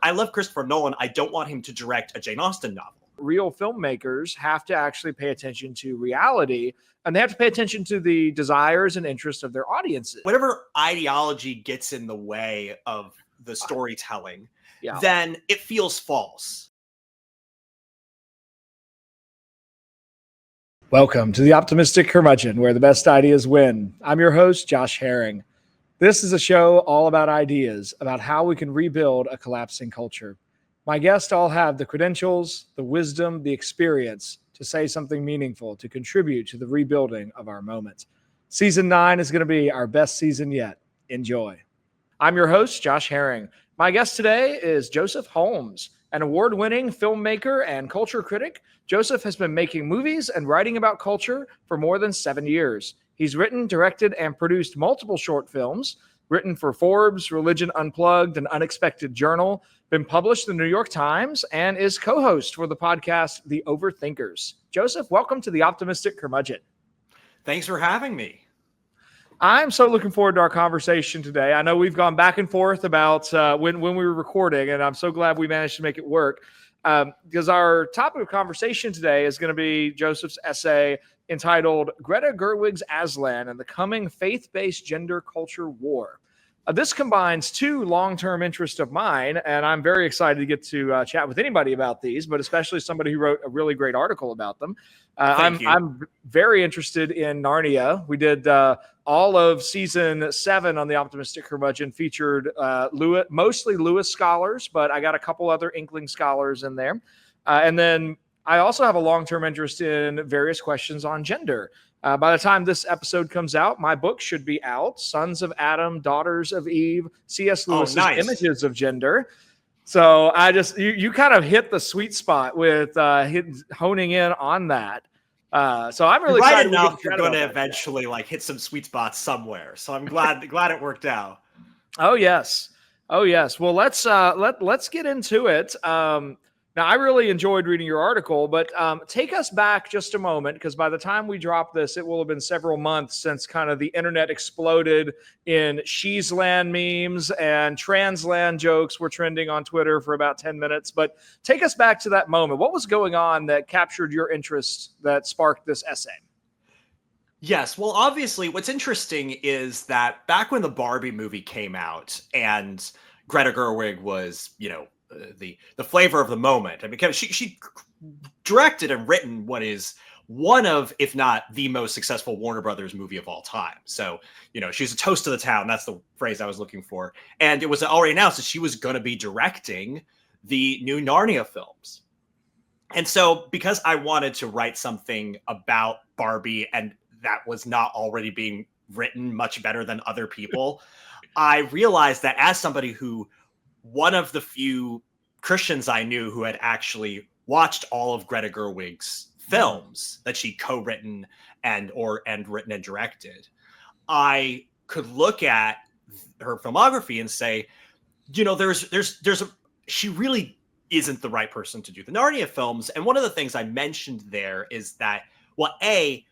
I love Christopher Nolan. I don't want him to direct a Jane Austen novel. Real filmmakers have to actually pay attention to reality, and they have to pay attention to the desires and interests of their audiences. Whatever ideology gets in the way of the storytelling, then it feels false. Welcome to the Optimistic Curmudgeon, where the best ideas win. I'm your host, Josh Herring. This is a show all about ideas, about how we can rebuild a collapsing culture. My guests all have the credentials, the wisdom, the experience to say something meaningful, to contribute to the rebuilding of our moment. Season 9 is going to be our best season yet. Enjoy. I'm your host, Josh Herring. My guest today is Joseph Holmes, an award-winning filmmaker and culture critic. Joseph has been making movies and writing about culture for more than 7 years. He's written, directed, and produced multiple short films, written for Forbes, Religion Unplugged, and Unexpected Journal, been published in the New York Times, and is co-host for the podcast The Overthinkers. Joseph, welcome to the Optimistic Curmudgeon. Thanks for having me. I'm so looking forward to our conversation today. I know we've gone back and forth about when we were recording, and I'm so glad we managed to make it work. Because our topic of conversation today is going to be Joseph's essay entitled Greta Gerwigs' Aslan and the Coming Faith-Based Gender Culture War. This combines two long-term interests of mine, and I'm very excited to get to chat with anybody about these, but especially somebody who wrote a really great article about them. I'm very interested in Narnia. We did all of season 7 on the Optimistic Curmudgeon, featured mostly Lewis scholars, but I got a couple other Inkling scholars in there. And then I also have a long-term interest in various questions on gender. By the time this episode comes out, my book should be out, Sons of Adam, Daughters of Eve, C.S. Lewis's Images of Gender. So you kind of hit the sweet spot with honing in on that. So I'm really excited. Enough, you're going to eventually hit some sweet spots somewhere. So I'm glad it worked out. Oh yes. Well, let's get into it. Now, I really enjoyed reading your article, but take us back just a moment, because by the time we drop this, it will have been several months since kind of the internet exploded in she's land memes and trans land jokes were trending on Twitter for about 10 minutes. But take us back to that moment. What was going on that captured your interest, that sparked this essay? Yes. Well, obviously, what's interesting is that back when the Barbie movie came out and Greta Gerwig was, the flavor of the moment. I mean, because she directed and written what is one of, if not the most successful Warner Brothers movie of all time. So, she's a toast to the town. That's the phrase I was looking for. And it was already announced that she was going to be directing the new Narnia films. And so because I wanted to write something about Barbie and that was not already being written much better than other people, I realized that as somebody who, one of the few Christians I knew who had actually watched all of Greta Gerwig's films that she co-written and written and directed, I could look at her filmography and say, she really isn't the right person to do the Narnia films. And one of the things I mentioned there is that, let me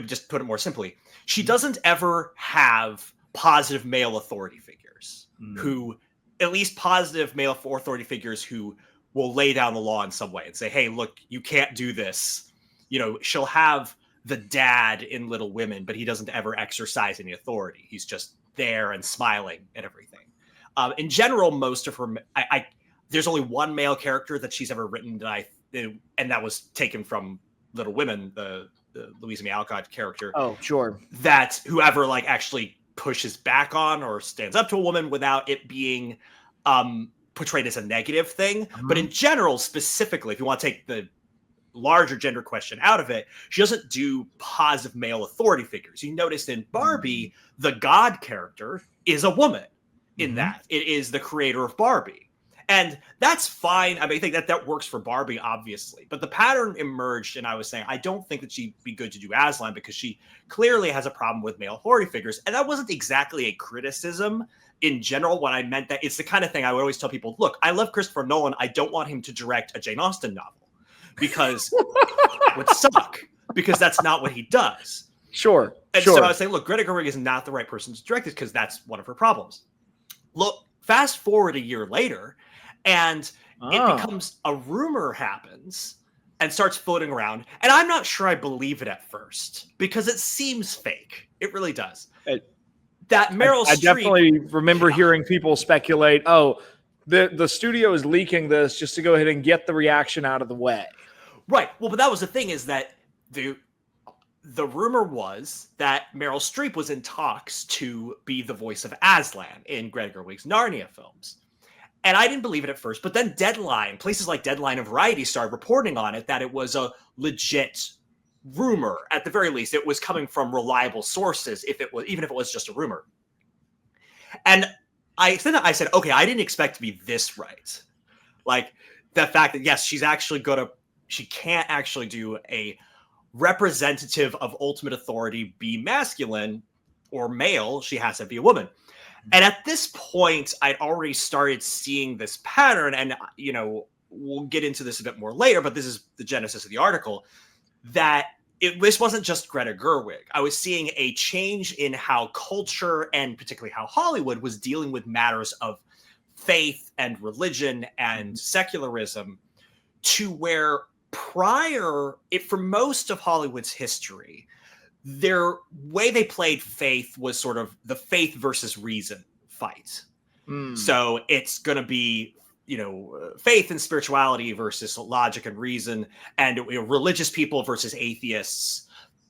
just put it more simply. She doesn't ever have positive male authority figures who, at least positive male authority figures who will lay down the law in some way and say, hey, look, you can't do this. She'll have the dad in Little Women, but he doesn't ever exercise any authority. He's just there and smiling at everything. In general, most of her, there's only one male character that she's ever written and that was taken from Little Women, the Louisa May Alcott character. Oh, sure. That whoever actually pushes back on or stands up to a woman without it being portrayed as a negative thing. Mm-hmm. But in general, specifically, if you want to take the larger gender question out of it, she doesn't do positive male authority figures. You noticed in Barbie, the God character is a woman in that. It is the creator of Barbie. And that's fine. I mean, I think that works for Barbie, obviously. But the pattern emerged, and I was saying, I don't think that she'd be good to do Aslan because she clearly has a problem with male authority figures. And that wasn't exactly a criticism in general when I meant that. It's the kind of thing I would always tell people, look, I love Christopher Nolan. I don't want him to direct a Jane Austen novel because it would suck, because that's not what he does. Sure. And so I was saying, look, Greta Gerwig is not the right person to direct this because that's one of her problems. Look, Fast forward a year later, and it Oh. becomes a rumor happens and starts floating around. And I'm not sure I believe it at first because it seems fake. It really does. That Meryl I Streep. definitely remember hearing people speculate, oh, the studio is leaking this just to go ahead and get the reaction out of the way. Right. Well, but that was the thing, is that the rumor was that Meryl Streep was in talks to be the voice of Aslan in Greta Gerwig's Narnia films. And I didn't believe it at first, but then places like Deadline and Variety started reporting on it, that it was a legit rumor. At the very least, it was coming from reliable sources, even if it was just a rumor. And I said, okay, I didn't expect to be this right. Like, the fact that, yes, she can't actually do a representative of ultimate authority be masculine or male. She has to be a woman. And at this point, I'd already started seeing this pattern, and we'll get into this a bit more later, but this is the genesis of the article, that this wasn't just Greta Gerwig. I was seeing a change in how culture, and particularly how Hollywood, was dealing with matters of faith and religion and secularism, to where for most of Hollywood's history, their way they played faith was sort of the faith versus reason fight. So it's going to be, faith and spirituality versus logic and reason, and religious people versus atheists.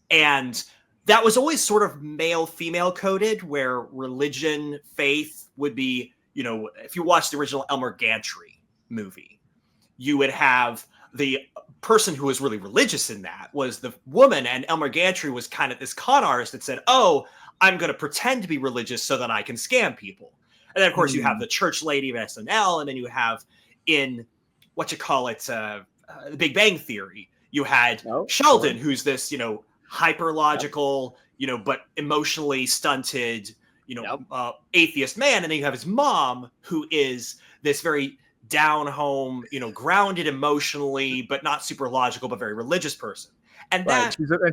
And that was always sort of male-female coded, where religion, faith would be, if you watch the original Elmer Gantry movie, you would have the person who was really religious in that was the woman, and Elmer Gantry was kind of this con artist that said, oh, I'm going to pretend to be religious so that I can scam people. And then, of course, you have the church lady of SNL, and then you have in, The Big Bang Theory, you had Sheldon, who's this, hyper logical, but emotionally stunted, atheist man. And then you have his mom, who is this very down home, grounded emotionally, but not super logical, but very religious person. And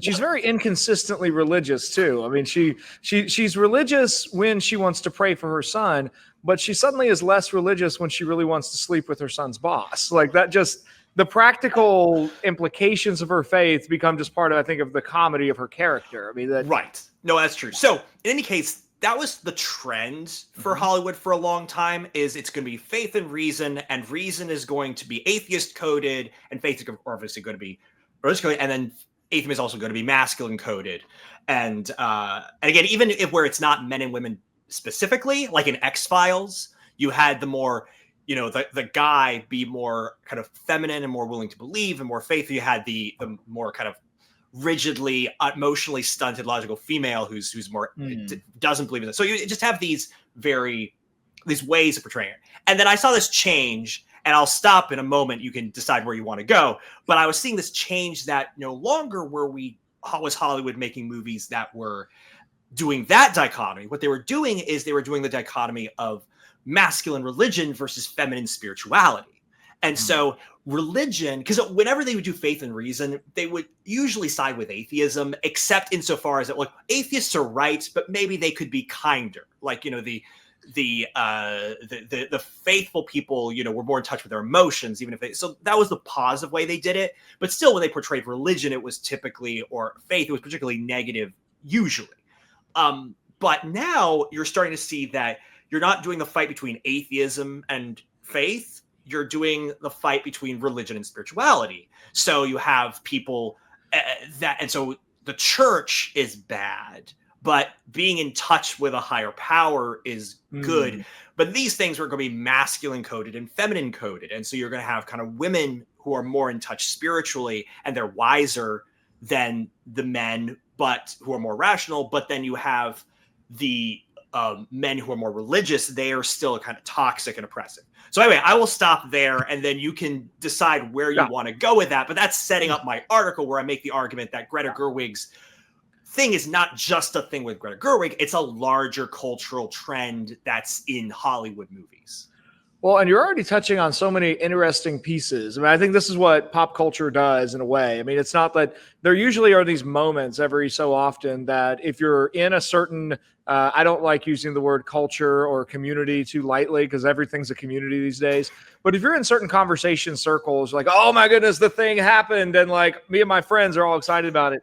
she's very inconsistently religious too. I mean, she's religious when she wants to pray for her son, but she suddenly is less religious when she really wants to sleep with her son's boss. Like, that just, the practical implications of her faith become just part of, I think, of the comedy of her character. I mean, right. No, that's true. So in any case, that was the trend for Hollywood for a long time, is it's going to be faith and reason is going to be atheist coded, and faith is obviously going to be religious coded, and then atheism is also going to be masculine coded. And again, even where it's not men and women specifically, like in X-Files, you had the more, the guy be more kind of feminine and more willing to believe and more faithful. You had the more kind of rigidly, emotionally stunted, logical female who's more doesn't believe in it. So you just have these ways of portraying it. And then I saw this change, and I'll stop in a moment. You can decide where you want to go. But I was seeing this change that no longer was Hollywood making movies that were doing that dichotomy. What they were doing is they were doing the dichotomy of masculine religion versus feminine spirituality. And so religion, because whenever they would do faith and reason, they would usually side with atheism, except insofar as atheists are right, but maybe they could be kinder. Like, the faithful people, were more in touch with their emotions, even if so that was the positive way they did it. But still, when they portrayed religion, it was typically, or faith, it was particularly negative, usually. But now you're starting to see that you're not doing the fight between atheism and faith. You're doing the fight between religion and spirituality. So you have people and so the church is bad, but being in touch with a higher power is good. But these things are going to be masculine coded and feminine coded. And so you're going to have kind of women who are more in touch spiritually, and they're wiser than the men, but who are more rational. But then you have the men who are more religious. They are still kind of toxic and oppressive. So anyway, I will stop there, and then you can decide where you want to go with that. But that's setting up my article, where I make the argument that Greta Gerwig's thing is not just a thing with Greta Gerwig. It's a larger cultural trend that's in Hollywood movies. Well, and you're already touching on so many interesting pieces. I mean, I think this is what pop culture does in a way. I mean, it's not that there usually are these moments every so often that if you're in a certain, I don't like using the word culture or community too lightly because everything's a community these days. But if you're in certain conversation circles, like, oh my goodness, the thing happened, and like me and my friends are all excited about it.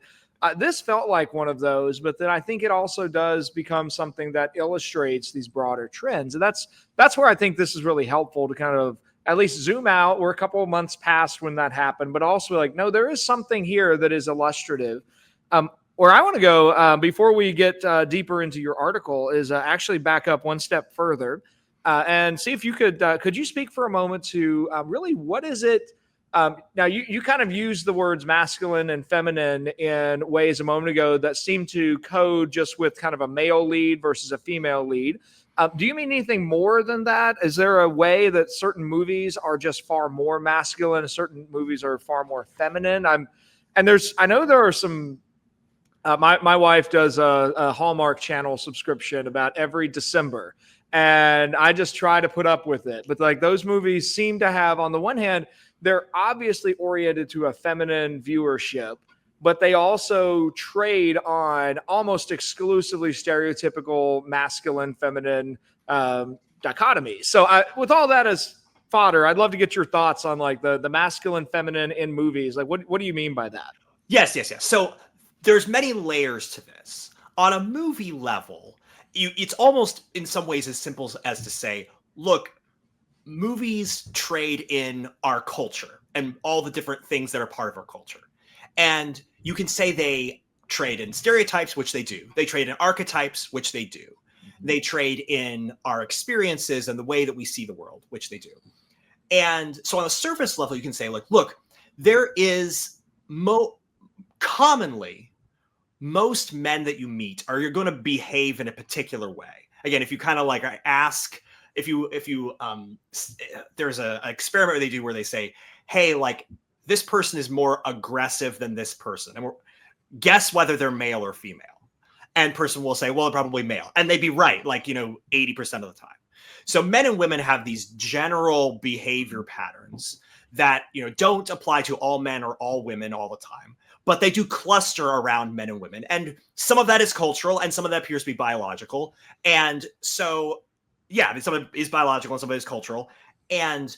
This felt like one of those, but then I think it also does become something that illustrates these broader trends. And that's where I think this is really helpful to kind of at least zoom out. We're a couple of months past when that happened, but also like, no, there is something here that is illustrative. Where I want to go before we get deeper into your article is actually back up one step further and see if you could you speak for a moment to really what is it? Now, you kind of used the words masculine and feminine in ways a moment ago that seem to code just with kind of a male lead versus a female lead. Do you mean anything more than that? Is there a way that certain movies are just far more masculine and certain movies are far more feminine? I know there are some. My wife does a Hallmark Channel subscription about every December, and I just try to put up with it. But like those movies seem to have, on the one hand, they're obviously oriented to a feminine viewership, but they also trade on almost exclusively stereotypical masculine, feminine dichotomies. So with all that as fodder, I'd love to get your thoughts on like the masculine, feminine in movies. Like, what do you mean by that? Yes. So there's many layers to this. On a movie level, it's almost in some ways as simple as to say, look, movies trade in our culture and all the different things that are part of our culture. And you can say they trade in stereotypes, which they do. They trade in archetypes, which they do. They trade in our experiences and the way that we see the world, which they do. And so on the surface level, you can say, like, look, there is commonly most men that you meet are you're going to behave in a particular way. Again, if you kind of like ask, if you there's an experiment they do where they say, hey, like this person is more aggressive than this person, and guess whether they're male or female. And person will say, well, they're probably male, and they'd be right, like 80% of the time. So men and women have these general behavior patterns that don't apply to all men or all women all the time, but they do cluster around men and women, and some of that is cultural, and some of that appears to be biological, and so. Yeah, some of it is biological and some of it is cultural. And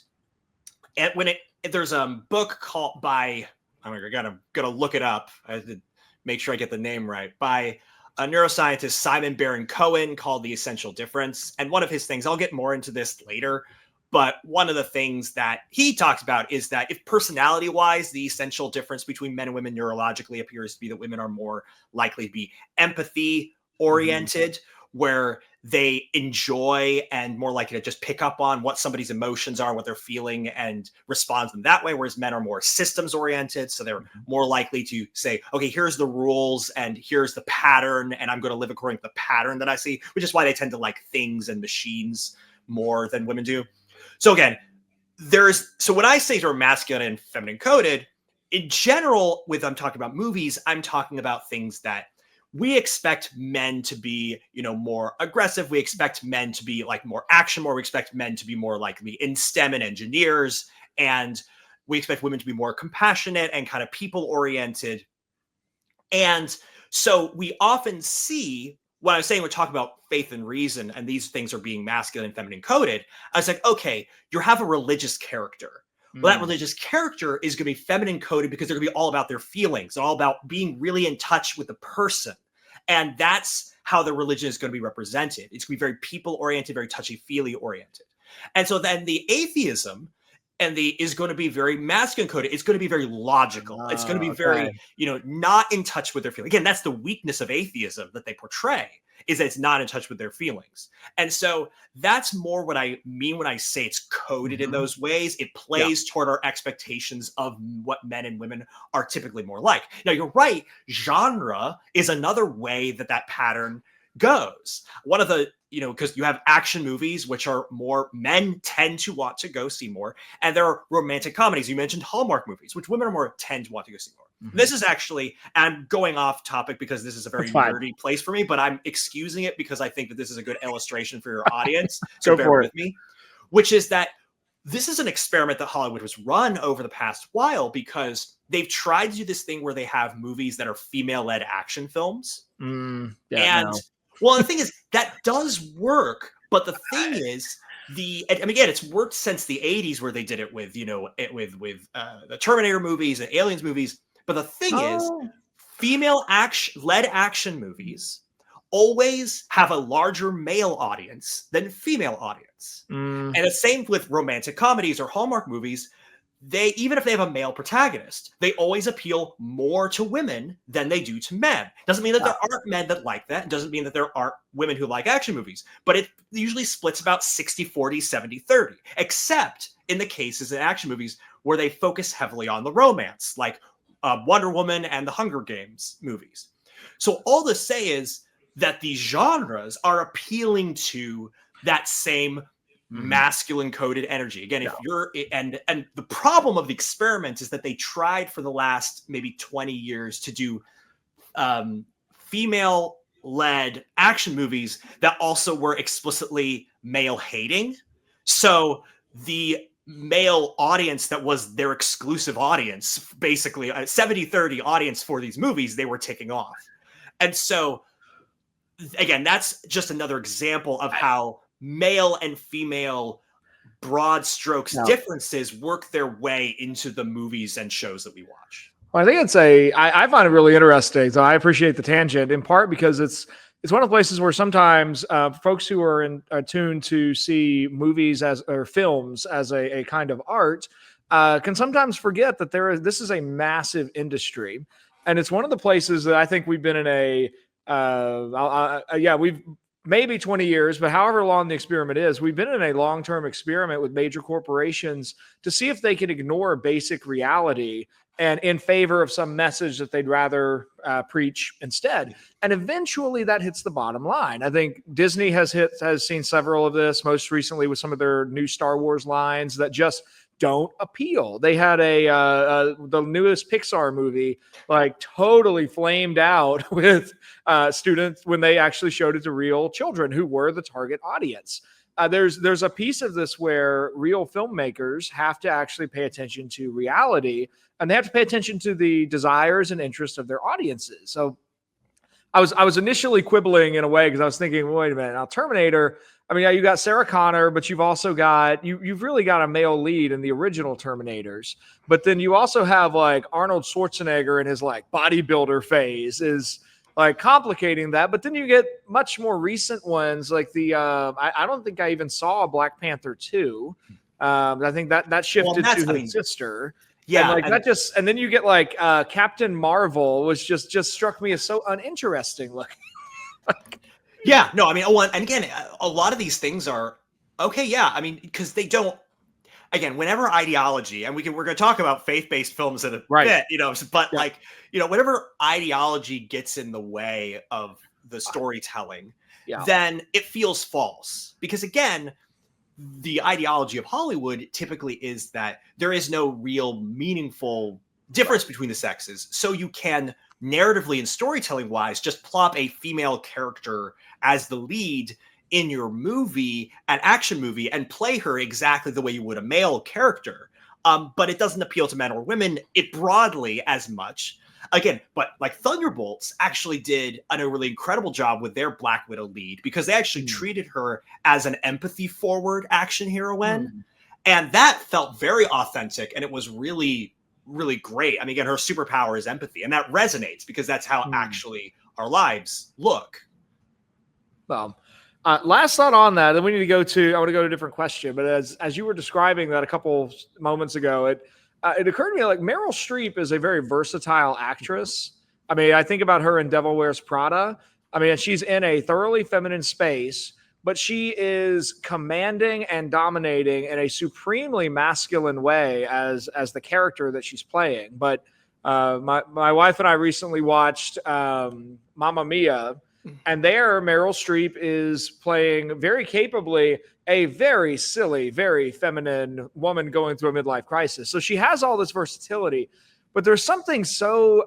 when there's a book called by, I'm gonna look it up. I have to make sure I get the name right, by a neuroscientist, Simon Baron-Cohen, called The Essential Difference. And one of his things, I'll get more into this later, but one of the things that he talks about is that if personality-wise, the essential difference between men and women neurologically appears to be that women are more likely to be empathy-oriented, where they enjoy and more likely to just pick up on what somebody's emotions are, what they're feeling, and respond to them that way, whereas men are more systems oriented. So they're more likely to say, okay, here's the rules and here's the pattern, and I'm going to live according to the pattern that I see, which is why they tend to like things and machines more than women do. So again, so when I say they're masculine and feminine coded, in general, I'm talking about movies, I'm talking about things that we expect men to be, more aggressive. We expect men to be like more action, we expect men to be more likely in STEM and engineers. And we expect women to be more compassionate and kind of people oriented. And so we often see when I was saying we're talking about faith and reason, and these things are being masculine and feminine coded. I was like, okay, you have a religious character. Well, that religious character is going to be feminine coded because they're going to be all about their feelings, all about being really in touch with the person. And that's how the religion is going to be represented. It's going to be very people oriented, very touchy-feely oriented. And so then the atheism is going to be very masculine coded. It's going to be very logical. It's going to be very, not in touch with their feelings. Again, that's the weakness of atheism that they portray, is that it's not in touch with their feelings. And so that's more what I mean when I say it's coded in those ways. It plays toward our expectations of what men and women are typically more like. Now, you're right. Genre is another way that pattern goes. One of the, because you have action movies, which are more men tend to want to go see more. And there are romantic comedies. You mentioned Hallmark movies, which women are more tend to want to go see more. This is actually, and I'm going off topic because this is a very nerdy place for me, but I'm excusing it because I think that this is a good illustration for your audience. So bear with me. which is that this is an experiment that Hollywood has run over the past while, because they've tried to do this thing where they have movies that are female-led action films. Yeah, and no. well, the thing is, that does work, but the thing is, again, it's worked since the 80s, where they did it with, with the Terminator movies and Aliens movies. But the thing is, female-led action movies always have a larger male audience than female audience. And the same with romantic comedies or Hallmark movies. Even if they have a male protagonist, they always appeal more to women than they do to men. Doesn't mean that there aren't men that like that. It doesn't mean that there aren't women who like action movies, but it usually splits about 60-40, 70-30, except in the cases in action movies where they focus heavily on the romance, like Wonder Woman and the Hunger Games movies. So all to say is that these genres are appealing to that same masculine coded energy. Again, if you're and the problem of the experiment is that they tried for the last maybe 20 years to do female led action movies that also were explicitly male hating. So the male audience that was their exclusive audience, basically a 70-30 audience for these movies, they were ticking off. And so again, that's just another example of how male and female broad strokes differences work their way into the movies and shows that we watch. Well, I think I find it really interesting. So I appreciate the tangent, in part because it's one of the places where sometimes folks who are attuned to see movies or films as a kind of art can sometimes forget that this is a massive industry. And it's one of the places that I think we've been in we've maybe 20 years, but however long the experiment is, we've been in a long-term experiment with major corporations to see if they can ignore basic reality and in favor of some message that they'd rather preach instead. And eventually that hits the bottom line. I think Disney has seen several of this, most recently with some of their new Star Wars lines that just don't appeal. They had the newest Pixar movie like totally flamed out with students when they actually showed it to real children who were the target audience. There's a piece of this where real filmmakers have to actually pay attention to reality, and they have to pay attention to the desires and interests of their audiences. So I was initially quibbling in a way because I was thinking, wait a minute, now Terminator, I mean, yeah, you got Sarah Connor, but you've also got you've really got a male lead in the original Terminators. But then you also have like Arnold Schwarzenegger in his like bodybuilder phase is like complicating that. But then you get much more recent ones like the I don't think I even saw Black Panther 2. I think that shifted to his sister. Yeah, and then you get like Captain Marvel, which just struck me as so uninteresting looking. Yeah, no, I mean, and again, a lot of these things are okay. Yeah, I mean, because they don't. Again, whenever ideology, and we're going to talk about faith-based films in a bit, but like, whenever ideology gets in the way of the storytelling, then it feels false. Because again, the ideology of Hollywood typically is that there is no real meaningful difference between the sexes. So you can narratively and storytelling wise just plop a female character as the lead in your movie, an action movie, and play her exactly the way you would a male character. But it doesn't appeal to men or women broadly as much. Again, but like Thunderbolts actually did a really incredible job with their Black Widow lead, because they actually treated her as an empathy forward action heroine. And that felt very authentic, and it was really, really great. I mean, again, her superpower is empathy, and that resonates because that's how actually our lives look. Well, last thought on that, then we need to go to, I want to go to a different question, but as you were describing that a couple moments ago, it occurred to me like Meryl Streep is a very versatile actress. I mean, I think about her in Devil Wears Prada. I mean, she's in a thoroughly feminine space, but she is commanding and dominating in a supremely masculine way as the character that she's playing. But my wife and I recently watched Mamma Mia, and there Meryl Streep is playing very capably a very silly, very feminine woman going through a midlife crisis. So she has all this versatility, but there's something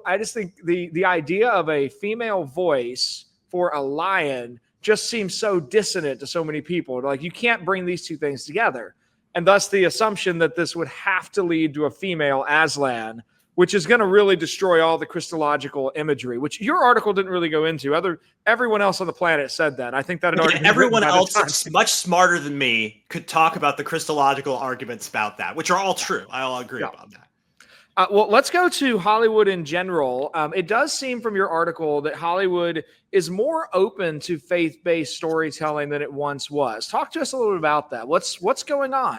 I just think the idea of a female voice for a lion just seems so dissonant to so many people. Like, you can't bring these two things together. And thus the assumption that this would have to lead to a female Aslan, which is going to really destroy all the Christological imagery, which your article didn't really go into. Everyone else on the planet said that. I think that everyone else that's much smarter than me could talk about the Christological arguments about that, which are all true. I'll agree about that. Well, let's go to Hollywood in general. It does seem from your article that Hollywood is more open to faith-based storytelling than it once was. Talk to us a little bit about that. What's going on?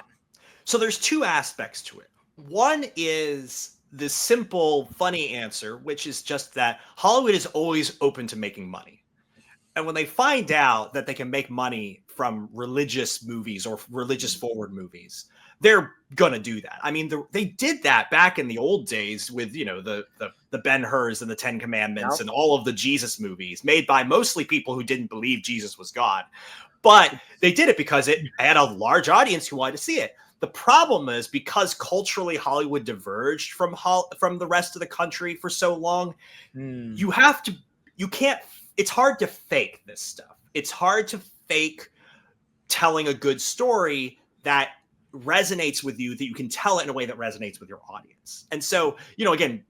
So there's two aspects to it. One is the simple, funny answer, which is just that Hollywood is always open to making money. And when they find out that they can make money from religious movies or religious forward movies, they're gonna do that. I mean, they did that back in the old days with, you know, the Ben-Hurs and the Ten Commandments and all of the Jesus movies made by mostly people who didn't believe Jesus was God. But they did it because it had a large audience who wanted to see it. The problem is, because culturally Hollywood diverged from the rest of the country for so long, it's hard to fake this stuff. It's hard to fake telling a good story that resonates with you, that you can tell it in a way that resonates with your audience. And so, you know, again,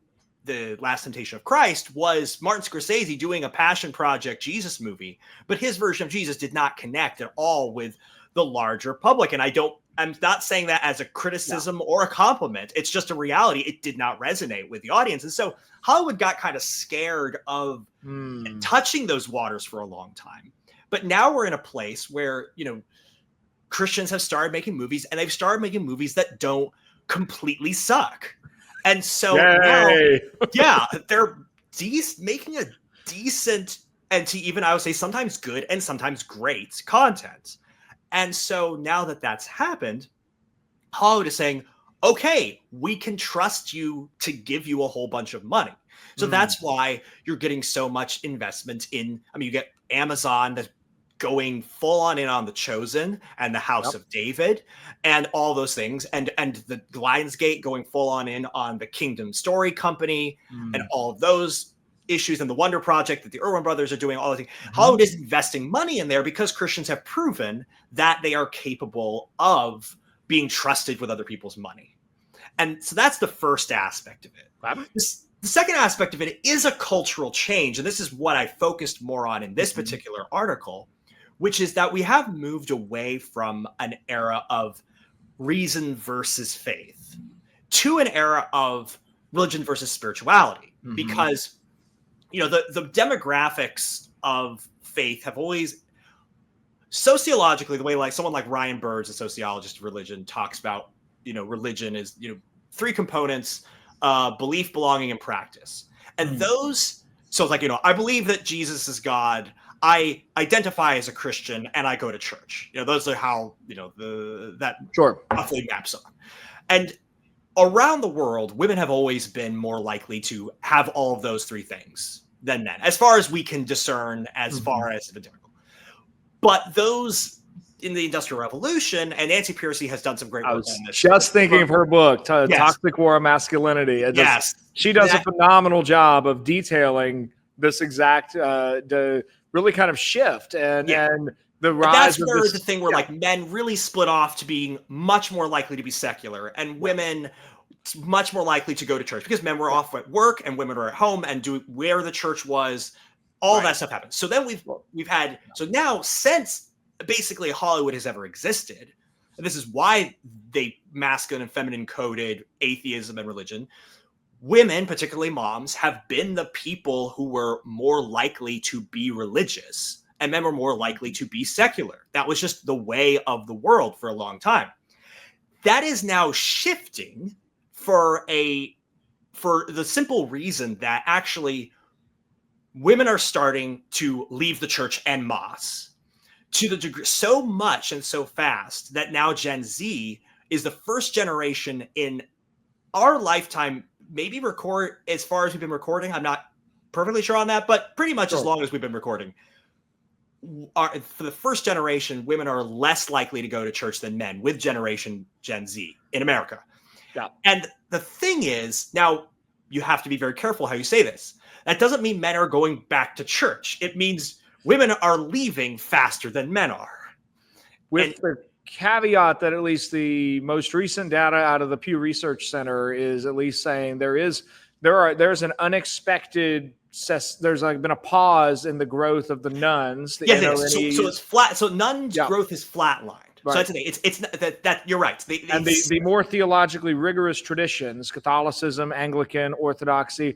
The Last Temptation of Christ was Martin Scorsese doing a Passion Project Jesus movie, but his version of Jesus did not connect at all with the larger public. And I'm not saying that as a criticism or a compliment. It's just a reality. It did not resonate with the audience. And so Hollywood got kind of scared of touching those waters for a long time. But now we're in a place where, you know, Christians have started making movies, and they've started making movies that don't completely suck. And so now, they're making a decent, and to even, I would say, sometimes good and sometimes great content. And so now that that's happened, Hollywood is saying, okay, we can trust you to give you a whole bunch of money. So that's why you're getting so much investment in, I mean, you get Amazon that's going full on in on The Chosen and The House of David and all those things, and the Lionsgate going full on in on the Kingdom Story Company and all of those issues, and the Wonder Project that the Irwin brothers are doing, all the things. Hollywood is investing money in there because Christians have proven that they are capable of being trusted with other people's money. And so that's the first aspect of it. The second aspect of it is a cultural change, and this is what I focused more on in this particular article, which is that we have moved away from an era of reason versus faith to an era of religion versus spirituality. Because, you know, the demographics of faith have always, sociologically, the way like someone like Ryan Bird's, a sociologist of religion, talks about, you know, religion is, you know, three components: belief, belonging, and practice. And those, so it's like, you know, I believe that Jesus is God, I identify as a Christian, and I go to church. You know, those are how, you know, that roughly maps on. And around the world, women have always been more likely to have all of those three things than men, as far as we can discern, as far as the typical. But those in the Industrial Revolution, and Nancy Pearcey has done some great work on this. Just thinking of her book, Toxic War of Masculinity. She does a phenomenal job of detailing this exact really kind of shift and the rise. That's where the thing where like men really split off to being much more likely to be secular, and women much more likely to go to church, because men were off at work and women were at home and do where the church was. All that stuff happened. So then we've had, so now since basically Hollywood has ever existed, and this is why they masculine and feminine coded atheism and religion, women, particularly moms, have been the people who were more likely to be religious, and men were more likely to be secular. That was just the way of the world for a long time. That is now shifting for the simple reason that actually women are starting to leave the church en masse, to the degree so much and so fast that now Gen Z is the first generation in our lifetime, maybe record as far as we've been recording. I'm not perfectly sure on that, but pretty much as long as we've been recording. For the first generation, women are less likely to go to church than men with generation Gen Z in America. Yeah. And the thing is, now you have to be very careful how you say this. That doesn't mean men are going back to church. It means women are leaving faster than men are. With the caveat that at least the most recent data out of the Pew Research Center is at least saying there's an unexpected there's like been a pause in the growth of the nuns. The Yes. So it's flat. So nuns' growth is flatlined. Right. So that's the thing. It's that you're right. The more theologically rigorous traditions, Catholicism, Anglican, Orthodoxy,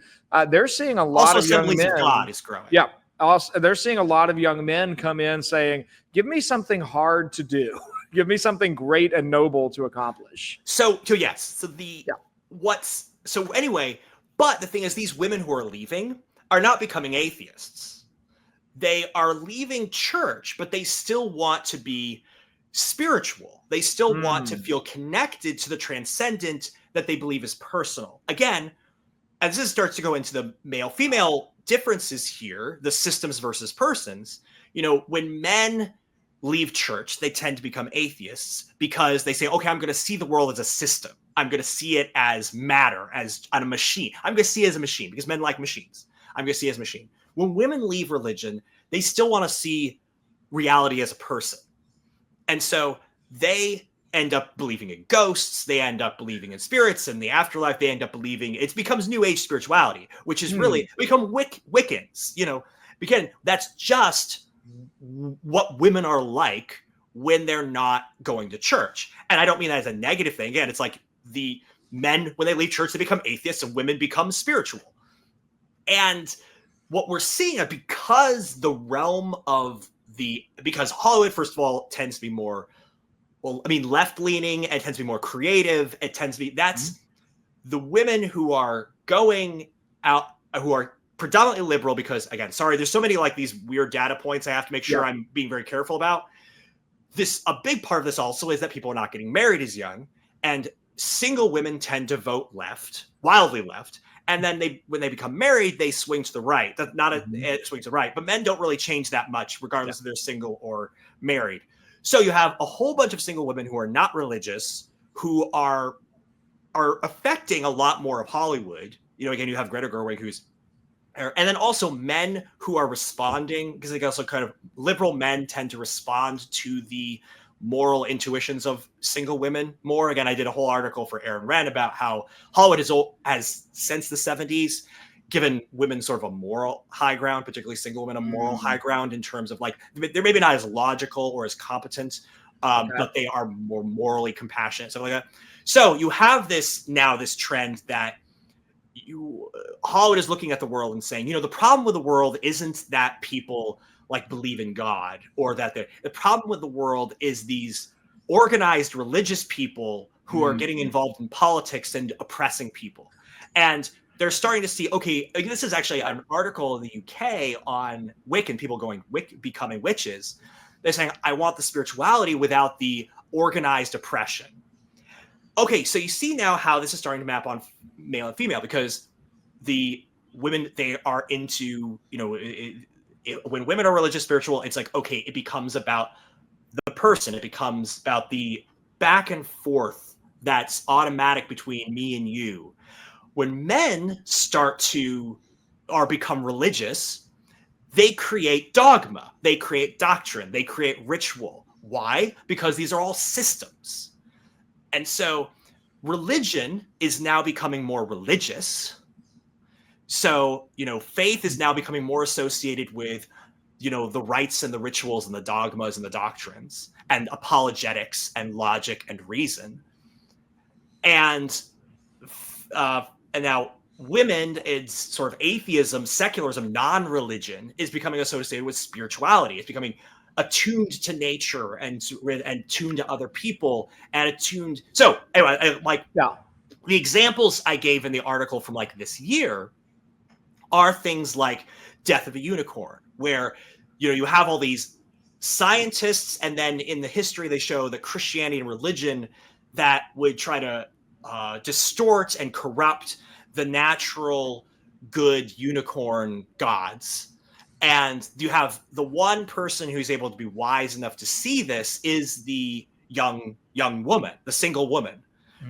they're seeing a lot of young men. Of God is growing. Yeah. Also, they're seeing a lot of young men come in saying, "Give me something hard to do. Give me something great and noble to accomplish." So anyway, but the thing is, these women who are leaving are not becoming atheists. They are leaving church, but they still want to be spiritual. They still want to feel connected to the transcendent that they believe is personal. Again, as this starts to go into the male-female differences here, the systems versus persons, when men leave church, they tend to become atheists because they say, okay, I'm going to see the world as a system. I'm going to see it as matter, as on a machine. I'm going to see it as a machine because men like machines. I'm going to see it as a machine. When women leave religion, they still want to see reality as a person. And so they end up believing in ghosts. They end up believing in spirits and the afterlife. They end up believing it becomes New Age spirituality, which is really become Wiccans. Because that's just what women are like when they're not going to church. And I don't mean that as a negative thing. Again, it's like the men, when they leave church, they become atheists and women become spiritual. And what we're seeing, because Hollywood, first of all, tends to be more, left-leaning, and tends to be more creative. It tends to be, the women who are going out, who are predominantly liberal, because again, sorry, there's so many like these weird data points I have to make sure I'm being very careful about. A big part of this also is that people are not getting married as young, and single women tend to vote left, wildly left. And then when they become married, they swing to the right. That's not a swing to the right, but men don't really change that much, regardless if they're single or married. So you have a whole bunch of single women who are not religious, who are affecting a lot more of Hollywood. Again, you have Greta Gerwig, and then also men who are responding, because they also kind of liberal men tend to respond to the moral intuitions of single women more. Again, I did a whole article for Aaron Wren about how Hollywood has since the 70s given women sort of a moral high ground, particularly single women, a moral high ground in terms of like, they're maybe not as logical or as competent, but they are more morally compassionate, stuff like that. So you have this trend that Hollywood is looking at the world and saying, the problem with the world isn't that people like believe in God, or that the problem with the world is these organized religious people who are getting involved in politics and oppressing people. And they're starting to see, okay, this is actually an article in the UK on Wiccan, people becoming witches. They're saying, I want the spirituality without the organized oppression. Okay, so you see now how this is starting to map on male and female, because the women, they are into, when women are religious, spiritual, it's like, okay, it becomes about the person. It becomes about the back and forth that's automatic between me and you. When men become religious, they create dogma, they create doctrine, they create ritual. Why? Because these are all systems. And so religion is now becoming more religious. So, faith is now becoming more associated with, the rites and the rituals and the dogmas and the doctrines and apologetics and logic and reason. And now women, it's sort of atheism, secularism, non-religion is becoming associated with spirituality. It's becoming attuned to nature and tuned to other people and attuned. So anyway, the examples I gave in the article from like this year are things like Death of a Unicorn, where you have all these scientists, and then in the history they show that Christianity and religion that would try to distort and corrupt the natural good unicorn gods. And you have the one person who's able to be wise enough to see this is the young woman, the single woman,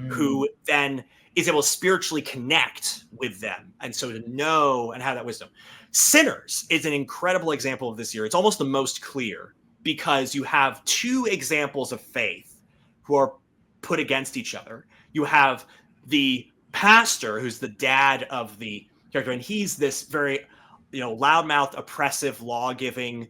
who then is able to spiritually connect with them. And so to know and have that wisdom. Sinners is an incredible example of this year. It's almost the most clear because you have two examples of faith who are put against each other. You have the pastor who's the dad of the character, and he's this very, loudmouth, oppressive, law-giving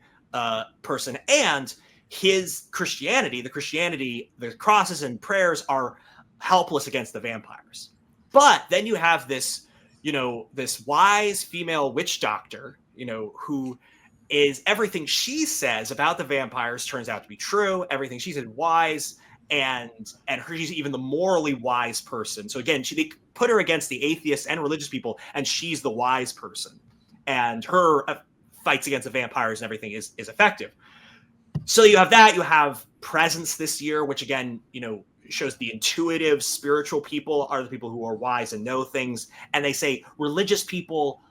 person, and his Christianity, the crosses and prayers are helpless against the vampires. But then you have this, this wise female witch doctor, who is everything she says about the vampires turns out to be true. Everything she said wise, and she's even the morally wise person. So again, they put her against the atheists and religious people, and she's the wise person. And her fights against the vampires and everything is effective. So you have that. You have Presence this year, which again, shows the intuitive, spiritual people are the people who are wise and know things. And they say religious people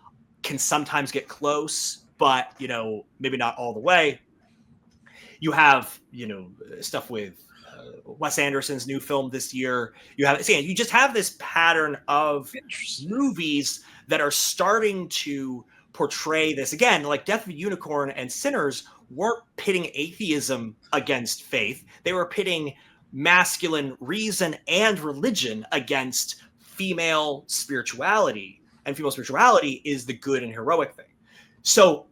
can sometimes get close, but, maybe not all the way. You have, stuff with Wes Anderson's new film this year. You just have this pattern of movies that are starting to portray this. Again, like Death of a Unicorn and Sinners weren't pitting atheism against faith. They were pitting masculine reason and religion against female spirituality. And female spirituality is the good and heroic thing. So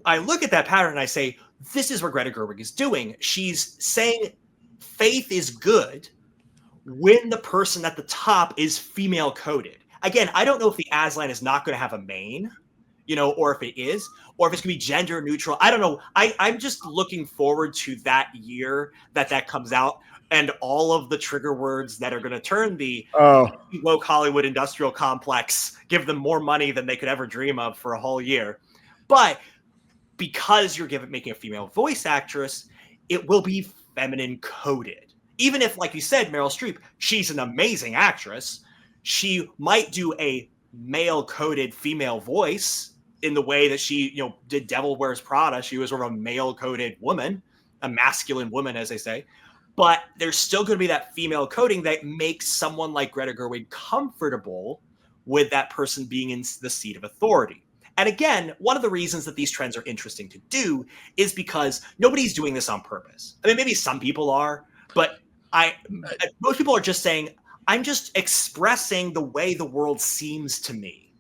I look at that pattern and I say, this is what Greta Gerwig is doing. She's saying faith is good when the person at the top is female coded. Again, I don't know if the Aslan is not going to have a main, or if it is, or if it's going to be gender neutral. I don't know. I'm just looking forward to that year that comes out, and all of the trigger words that are going to turn the woke Hollywood industrial complex, give them more money than they could ever dream of for a whole year. But because you're making a female voice actress, it will be feminine coded. Even if, like you said, Meryl Streep, she's an amazing actress, she might do a male coded female voice in the way that she, did Devil Wears Prada. She was sort of a male coded woman, a masculine woman, as they say. But there's still going to be that female coding that makes someone like Greta Gerwig comfortable with that person being in the seat of authority. And again, one of the reasons that these trends are interesting to do is because nobody's doing this on purpose. I mean, maybe some people are, but most people are just saying, I'm just expressing the way the world seems to me.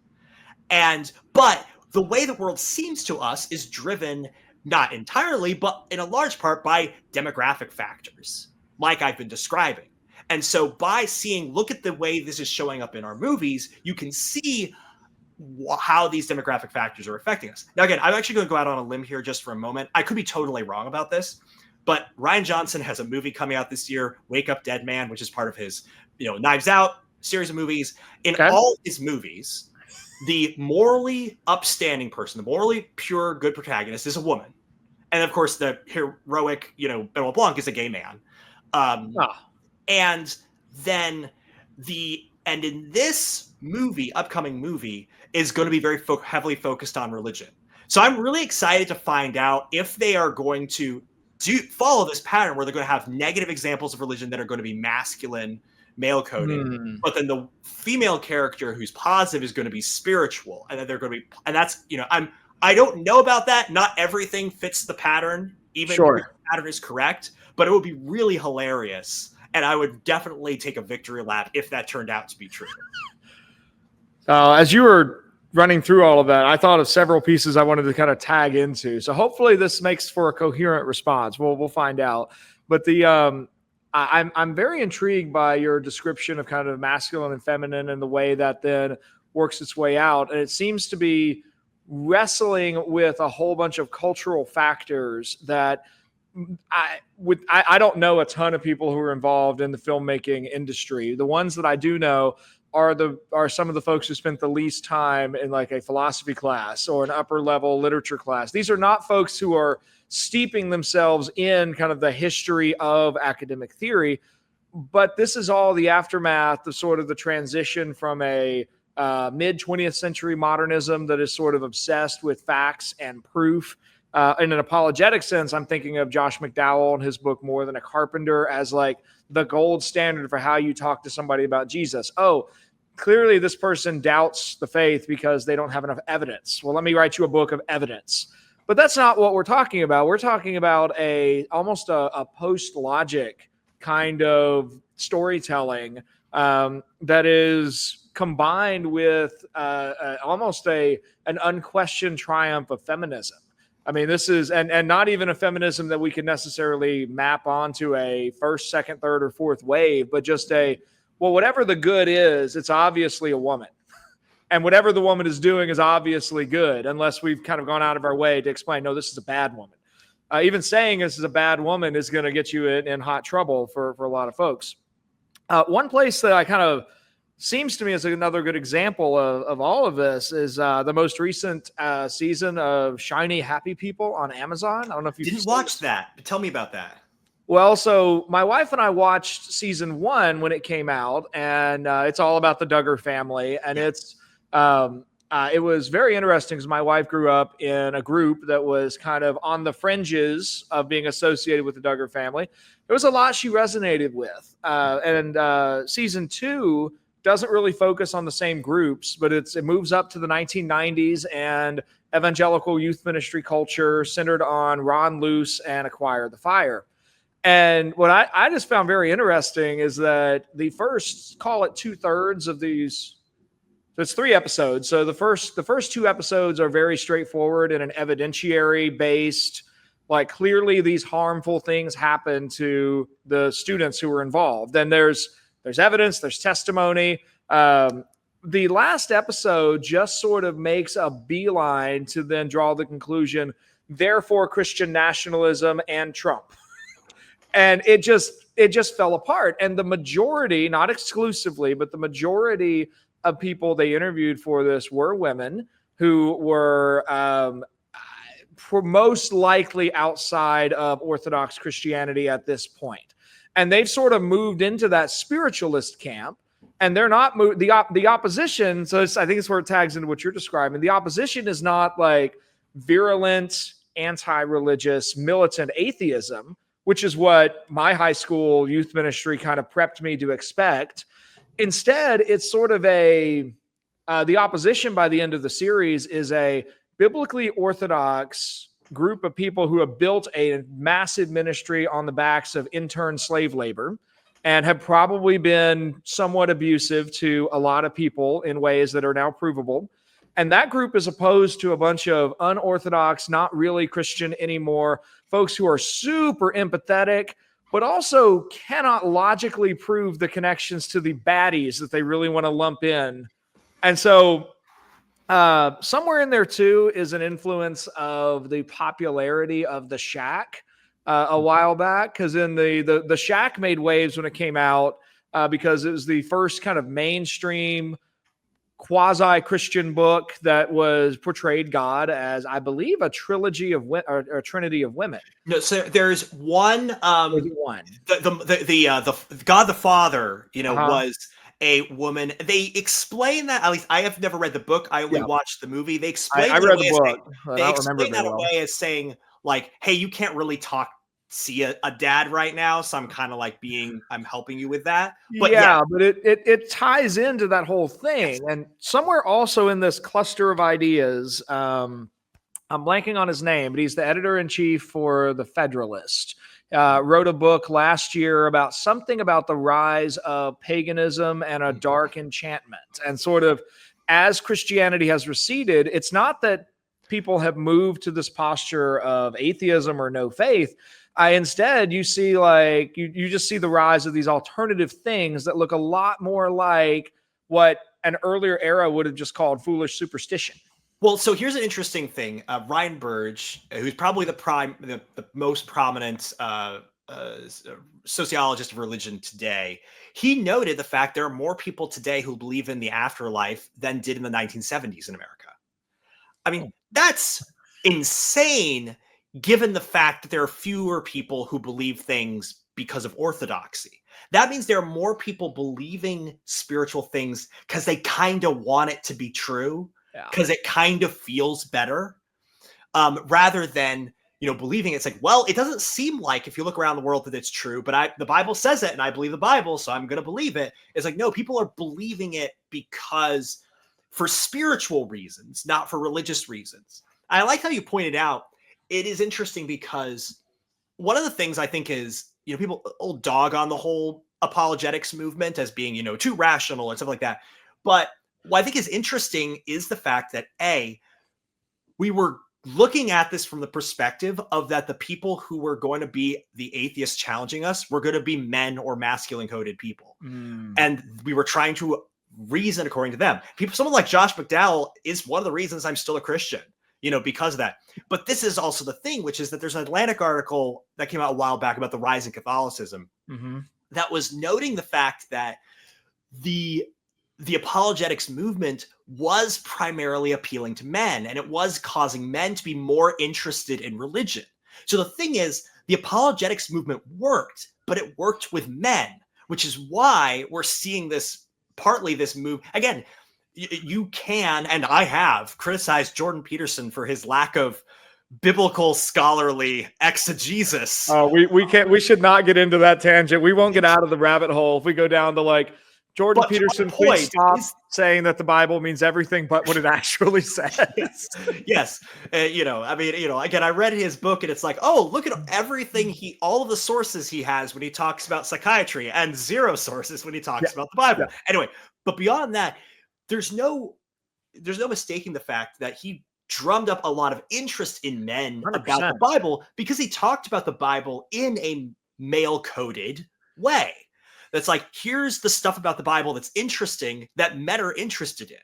But the way the world seems to us is driven not entirely, but in a large part by demographic factors, like I've been describing. And so by look at the way this is showing up in our movies, you can see how these demographic factors are affecting us. Now, again, I'm actually going to go out on a limb here just for a moment. I could be totally wrong about this, but Rian Johnson has a movie coming out this year, Wake Up Dead Man, which is part of his, Knives Out series of movies. In all his movies, the morally upstanding person, the morally pure good protagonist is a woman. And of course, the heroic, Benoit Blanc is a gay man. And then in this upcoming movie, is going to be very heavily focused on religion. So I'm really excited to find out if they are going to follow this pattern where they're going to have negative examples of religion that are going to be masculine, male coded, but then the female character who's positive is going to be spiritual, and then they're going to be, and that's, I don't know about that. Not everything fits the pattern, even if the pattern is correct, but it would be really hilarious. And I would definitely take a victory lap if that turned out to be true. As you were running through all of that, I thought of several pieces I wanted to kind of tag into. So hopefully this makes for a coherent response. We'll find out. But I'm very intrigued by your description of kind of masculine and feminine and the way that then works its way out. And it seems to be wrestling with a whole bunch of cultural factors that I don't know a ton of people who are involved in the filmmaking industry. The ones that I do know are some of the folks who spent the least time in like a philosophy class or an upper level literature class. These are not folks who are steeping themselves in kind of the history of academic theory, but this is all the aftermath of sort of the transition from a mid 20th century modernism that is sort of obsessed with facts and proof. In an apologetic sense, I'm thinking of Josh McDowell and his book More Than a Carpenter as like the gold standard for how you talk to somebody about Jesus. Oh, clearly this person doubts the faith because they don't have enough evidence. Well, let me write you a book of evidence. But that's not what we're talking about. We're talking about almost a post logic kind of storytelling that is combined with almost an unquestioned triumph of feminism. I mean, this is and not even a feminism that we could necessarily map onto a first, second, third, or fourth wave, but just whatever the good is, it's obviously a woman. And whatever the woman is doing is obviously good, unless we've kind of gone out of our way to explain, no, this is a bad woman. Even saying this is a bad woman is going to get you in hot trouble for a lot of folks. One place that I kind of seems to me as another good example of all of this is the most recent season of Shiny Happy People on Amazon. I don't know if you didn't watch that, but tell me about that. Well, so my wife and I watched season 1 when it came out, and it's all about the Duggar family, and it was very interesting because my wife grew up in a group that was kind of on the fringes of being associated with the Duggar family. There was a lot she resonated with, and season 2 doesn't really focus on the same groups, but it moves up to the 1990s and evangelical youth ministry culture centered on Ron Luce and Acquire the Fire. And what I just found very interesting is that the first, call it 2/3 of these, so it's 3 episodes. So the first 2 episodes are very straightforward and an evidentiary based, like clearly these harmful things happen to the students who were involved. Then there's evidence, there's testimony. The last episode just sort of makes a beeline to then draw the conclusion, therefore Christian nationalism and Trump. And it just fell apart. And the majority, not exclusively, but the majority of people they interviewed for this were women who were most likely outside of Orthodox Christianity at this point. And they've sort of moved into that spiritualist camp. And they're not the opposition. So I think it's where it tags into what you're describing. The opposition is not like virulent, anti-religious, militant atheism, which is what my high school youth ministry kind of prepped me to expect. Instead, it's sort of the opposition by the end of the series is a biblically orthodox group of people who have built a massive ministry on the backs of intern slave labor and have probably been somewhat abusive to a lot of people in ways that are now provable. And that group is opposed to a bunch of unorthodox, not really Christian anymore, folks who are super empathetic, but also cannot logically prove the connections to the baddies that they really want to lump in. And so somewhere in there, too, is an influence of the popularity of The Shack a while back, because in the Shack made waves when it came out because it was the first kind of mainstream quasi-Christian book that was portrayed God as, I believe, a trilogy of or a trinity of women. No, so there's one. The God the Father, was a woman. They explain that. At least I have never read the book. I only watched the movie. They explain. I read the book. They explain that away as saying, like, "Hey, you can't really see a dad right now, so I'm kind of like I'm helping you with that." But but it ties into that whole thing. Yes. And somewhere also in this cluster of ideas, I'm blanking on his name, but he's the editor-in-chief for The Federalist. Wrote a book last year about something about the rise of paganism and a dark enchantment. And sort of as Christianity has receded, it's not that people have moved to this posture of atheism or no faith. Instead, you see you just see the rise of these alternative things that look a lot more like what an earlier era would have just called foolish superstition. Well, so here's an interesting thing. Ryan Burge, who's probably the most prominent sociologist of religion today, he noted the fact there are more people today who believe in the afterlife than did in the 1970s in America. I mean, that's insane, given the fact that there are fewer people who believe things because of orthodoxy. That means there are more people believing spiritual things because they kind of want it to be true, because it kind of feels better, rather than believing it's like, well, it doesn't seem like if you look around the world that it's true, but the Bible says it and I believe the Bible, so I'm going to believe it. It's like, no, people are believing it because for spiritual reasons, not for religious reasons. I like how you pointed out, it is interesting because one of the things I think is, people old dog on the whole apologetics movement as being, too rational and stuff like that. But what I think is interesting is the fact that we were looking at this from the perspective of that the people who were going to be the atheists challenging us were going to be men or masculine coded people. And we were trying to reason according to them. Someone like Josh McDowell is one of the reasons I'm still a Christian, because of that. But this is also the thing, which is that there's an Atlantic article that came out a while back about the rise in Catholicism that was noting the fact that the apologetics movement was primarily appealing to men, and it was causing men to be more interested in religion. So the thing is, the apologetics movement worked, but it worked with men, which is why we're seeing this move. Again, you can, and I have, criticized Jordan Peterson for his lack of biblical scholarly exegesis. Oh, we should not get into that tangent. We won't get out of the rabbit hole if we go down to like Jordan Peterson, please stop saying that the Bible means everything but what it actually says. Yes. Again, I read his book and it's like, oh, look at everything all of the sources he has when he talks about psychiatry and zero sources when he talks about the Bible. Yeah. Anyway, but beyond that, there's no mistaking the fact that he drummed up a lot of interest in men 100%. About the Bible because he talked about the Bible in a male-coded way. That's like, here's the stuff about the Bible that's interesting that men are interested in.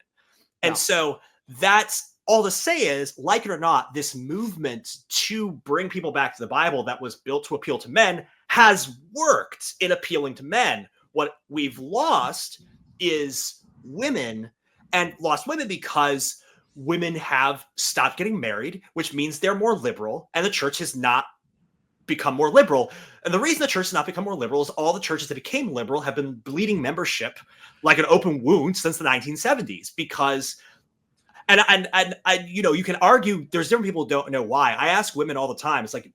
And so that's all to say is, like it or not, this movement to bring people back to the Bible that was built to appeal to men has worked in appealing to men. What we've lost is women, and lost women because women have stopped getting married, which means they're more liberal, and the church has not become more liberal. And the reason the church has not become more liberal is all the churches that became liberal have been bleeding membership like an open wound since the 1970s. Because, and you can argue there's different people who don't know why. I ask women all the time. It's like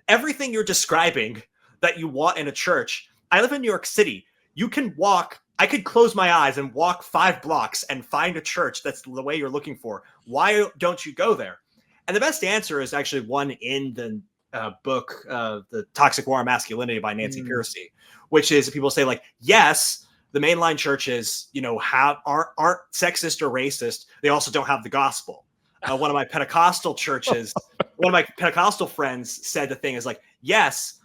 everything you're describing that you want in a church. I live in New York City. You can walk. I could close my eyes and walk 5 blocks and find a church that's the way you're looking for. Why don't you go there? And the best answer is actually one in the book, The Toxic War on Masculinity by Nancy Pearcey, which is people say like, yes, the mainline churches, aren't sexist or racist. They also don't have the gospel. One of my Pentecostal churches, one of my Pentecostal friends said the thing is like, yes,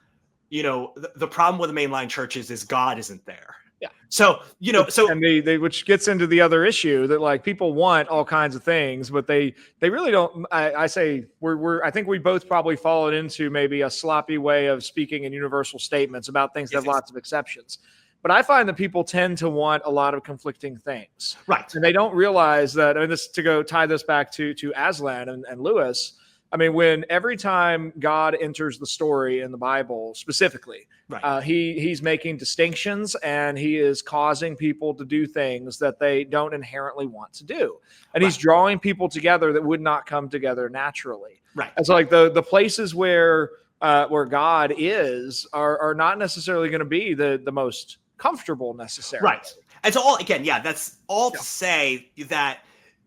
the problem with the mainline churches is God isn't there. Yeah. So, and they which gets into the other issue that like people want all kinds of things, but they really don't. I say I think we both probably followed into maybe a sloppy way of speaking in universal statements about things that have lots of exceptions. But I find that people tend to want a lot of conflicting things. Right. And they don't realize that, this to go tie this back to Aslan and Lewis. When every time God enters the story in the Bible specifically, right. He's making distinctions and he is causing people to do things that they don't inherently want to do. And he's drawing people together that would not come together naturally. Right. And so like the places where God is are not necessarily going to be the most comfortable necessarily. Right. And so that's all to say that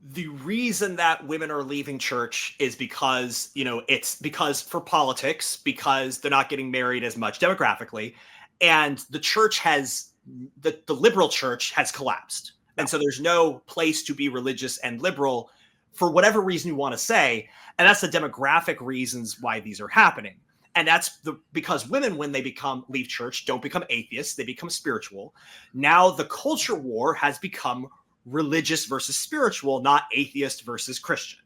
the reason that women are leaving church is because, it's because for politics, because they're not getting married as much demographically. And the church the liberal church has collapsed. And so there's no place to be religious and liberal for whatever reason you want to say. And that's the demographic reasons why these are happening. And that's because women, when they leave church, don't become atheists, they become spiritual. Now the culture war has become religious versus spiritual, not atheist versus Christian.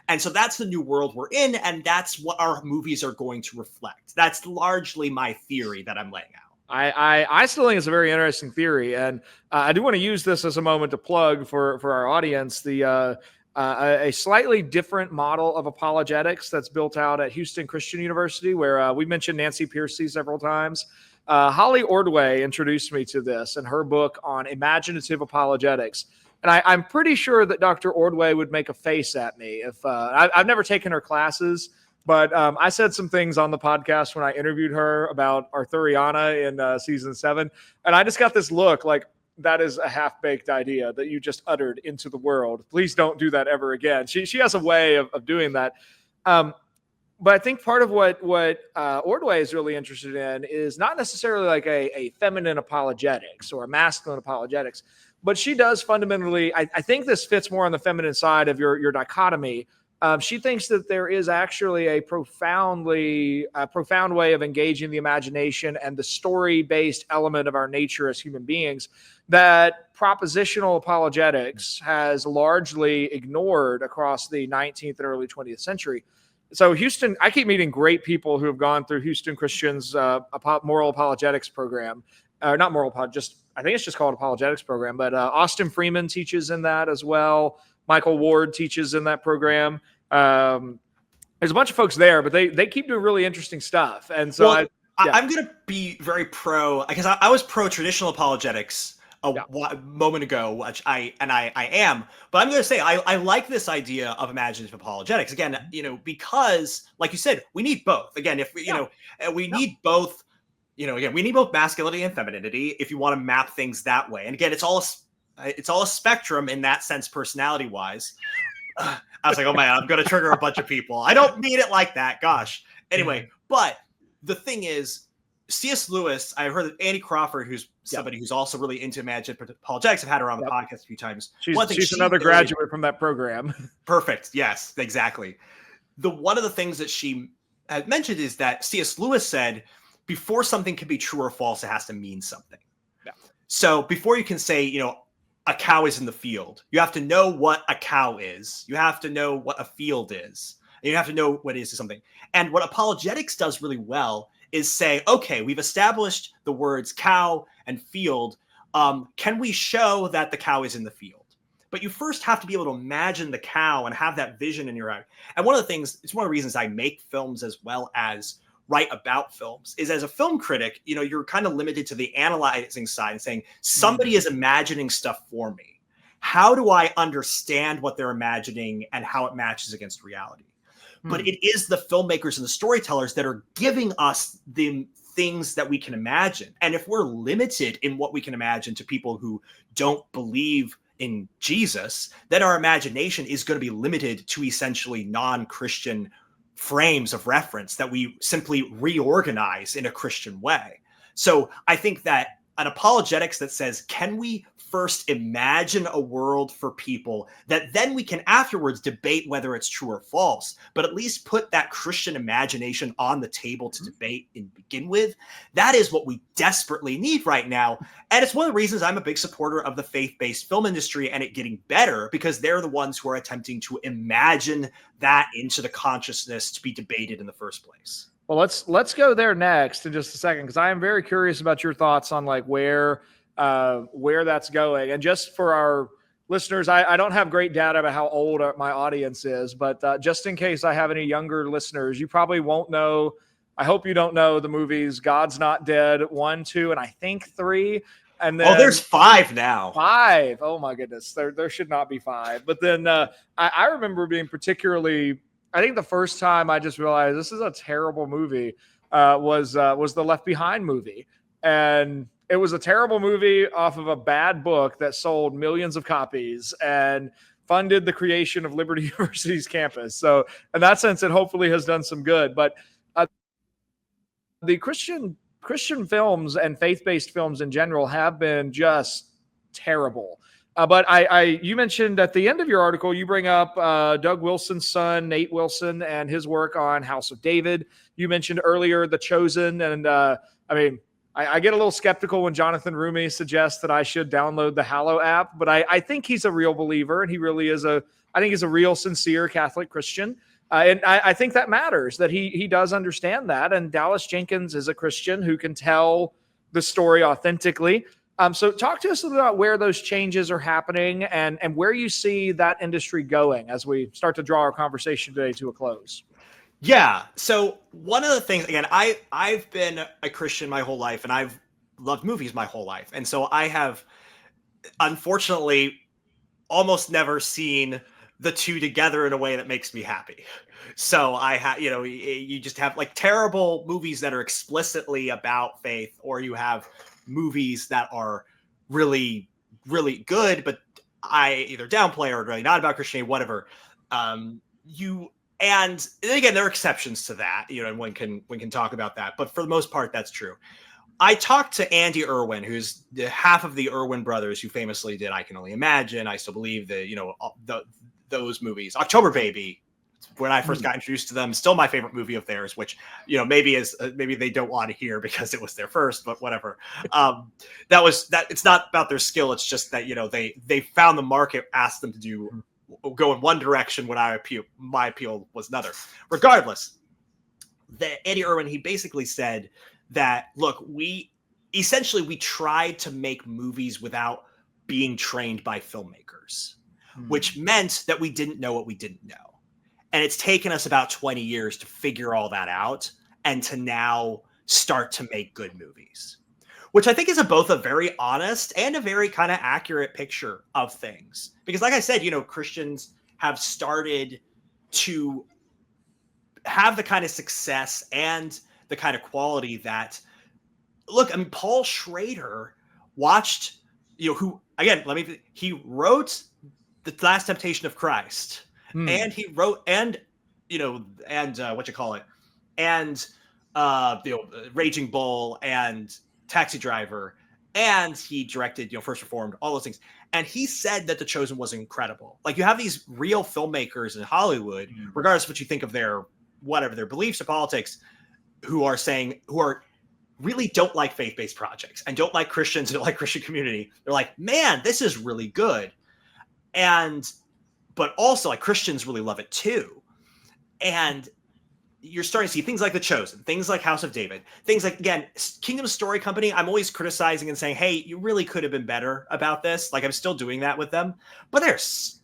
And so that's the new world we're in, and that's what our movies are going to reflect. That's largely my theory that I'm laying out. I still think it's a very interesting theory, and I do want to use this as a moment to plug for our audience a slightly different model of apologetics that's built out at Houston Christian University, where we mentioned Nancy Pearcey several times. Holly Ordway introduced me to this in her book on imaginative apologetics. And I'm pretty sure that Dr. Ordway would make a face at me if I've never taken her classes, But I said some things on the podcast when I interviewed her about Arthuriana in season 7, and I just got this look like that is a half-baked idea that you just uttered into the world. Please don't do that ever again. She has a way of doing that. But I think part of what Ordway is really interested in is not necessarily like a feminine apologetics or a masculine apologetics, but she does fundamentally. I think this fits more on the feminine side of your dichotomy. She thinks that there is actually a profound way of engaging the imagination and the story-based element of our nature as human beings that propositional apologetics has largely ignored across the 19th and early 20th century. So Houston, I keep meeting great people who have gone through Houston Christian's moral apologetics program. Not moral, just I think it's just called apologetics program. But Austin Freeman teaches in that as well. Michael Ward teaches in that program. There's a bunch of folks there, but they keep doing really interesting stuff. And so I'm going to be very pro, because I was pro traditional apologetics a moment ago, which I am, but I'm going to say I like this idea of imaginative apologetics again, because like you said, we need both. Again, if we need both, again, we need both masculinity and femininity if you want to map things that way. And again, it's all a spectrum in that sense, personality wise. I was like, oh man, I'm going to trigger a bunch of people. I don't mean it like that. Gosh. Anyway, but the thing is, C.S. Lewis, I've heard that Andy Crawford, who's somebody who's also really into imaginative apologetics, I've had her on the podcast a few times. She's another graduate from that program. Perfect. Yes, exactly. One of the things that she had mentioned is that C.S. Lewis said, before something can be true or false, it has to mean something. Yeah. So before you can say, a cow is in the field, you have to know what a cow is. You have to know what a field is. And you have to know what is something. And what apologetics does really well is say, okay, we've established the words cow and field. Can we show that the cow is in the field? But you first have to be able to imagine the cow and have that vision in your eye. And one of the things, it's one of the reasons I make films as well as write about films, is as a film critic, you're kind of limited to the analyzing side and saying, somebody is imagining stuff for me. How do I understand what they're imagining and how it matches against reality? But it is the filmmakers and the storytellers that are giving us the things that we can imagine. And if we're limited in what we can imagine to people who don't believe in Jesus, then our imagination is going to be limited to essentially non-Christian frames of reference that we simply reorganize in a Christian way. So I think that an apologetics that says, can we first imagine a world for people that then we can afterwards debate whether it's true or false, but at least put that Christian imagination on the table to debate and begin with. That is what we desperately need right now. And it's one of the reasons I'm a big supporter of the faith-based film industry and it getting better, because they're the ones who are attempting to imagine that into the consciousness to be debated in the first place. Well, let's go there next in just a second, because I am very curious about your thoughts on like where that's going. And just for our listeners, I don't have great data about how old my audience is, but just in case I have any younger listeners, you probably won't know. I hope you don't know the movies God's Not Dead 1, 2, and I think 3. And then there's 5 now. 5. Oh my goodness, there should not be 5. But then I remember being particularly. I think the first time I just realized this is a terrible movie was the Left Behind movie. And it was a terrible movie off of a bad book that sold millions of copies and funded the creation of Liberty University's campus. So in that sense, it hopefully has done some good. But the Christian films and faith-based films in general have been just terrible. But you mentioned at the end of your article, you bring up Doug Wilson's son, Nate Wilson, and his work on House of David. You mentioned earlier The Chosen. And I get a little skeptical when Jonathan Rumi suggests that I should download the Hallow app, but I think he's a real believer, and he really is I think he's a real sincere Catholic Christian. And I think that matters, that he does understand that. And Dallas Jenkins is a Christian who can tell the story authentically. So talk to us a little about where those changes are happening and where you see that industry going as we start to draw our conversation today to a close. Yeah. So one of the things, again, I've been a Christian my whole life, and I've loved movies my whole life. And so I have, unfortunately, almost never seen the two together in a way that makes me happy. So you just have like terrible movies that are explicitly about faith, or you have movies that are really, really good, but I either downplay or really not about Christianity, whatever. You and again, there are exceptions to that, and one can talk about that, but for the most part, that's true. I talked to Andy Irwin, who's the half of the Irwin brothers who famously did I Can Only Imagine. I Still Believe that, those movies. October Baby, when I first got introduced to them, still my favorite movie of theirs, which, maybe maybe they don't want to hear because it was their first, but whatever. That it's not about their skill. It's just that, they found the market, asked them to go in one direction when my appeal was another. Regardless, Andy Irwin, he basically said that, look, we tried to make movies without being trained by filmmakers, which meant that we didn't know what we didn't know. And it's taken us about 20 years to figure all that out and to now start to make good movies, which I think is both a very honest and a very kind of accurate picture of things. Because like I said, Christians have started to have the kind of success and the kind of quality that, look, I mean, Paul Schrader watched, he wrote The Last Temptation of Christ, and he wrote, and Raging Bull and Taxi Driver, and he directed, First Reformed, all those things. And he said that The Chosen was incredible. Like, you have these real filmmakers in Hollywood, regardless of what you think of their beliefs or politics, who really don't like faith-based projects and don't like Christians and don't like Christian community. They're like, man, this is really good. But also, like, Christians really love it too. And you're starting to see things like The Chosen, things like House of David, things like, again, Kingdom Story Company. I'm always criticizing and saying, hey, you really could have been better about this. Like, I'm still doing that with them, but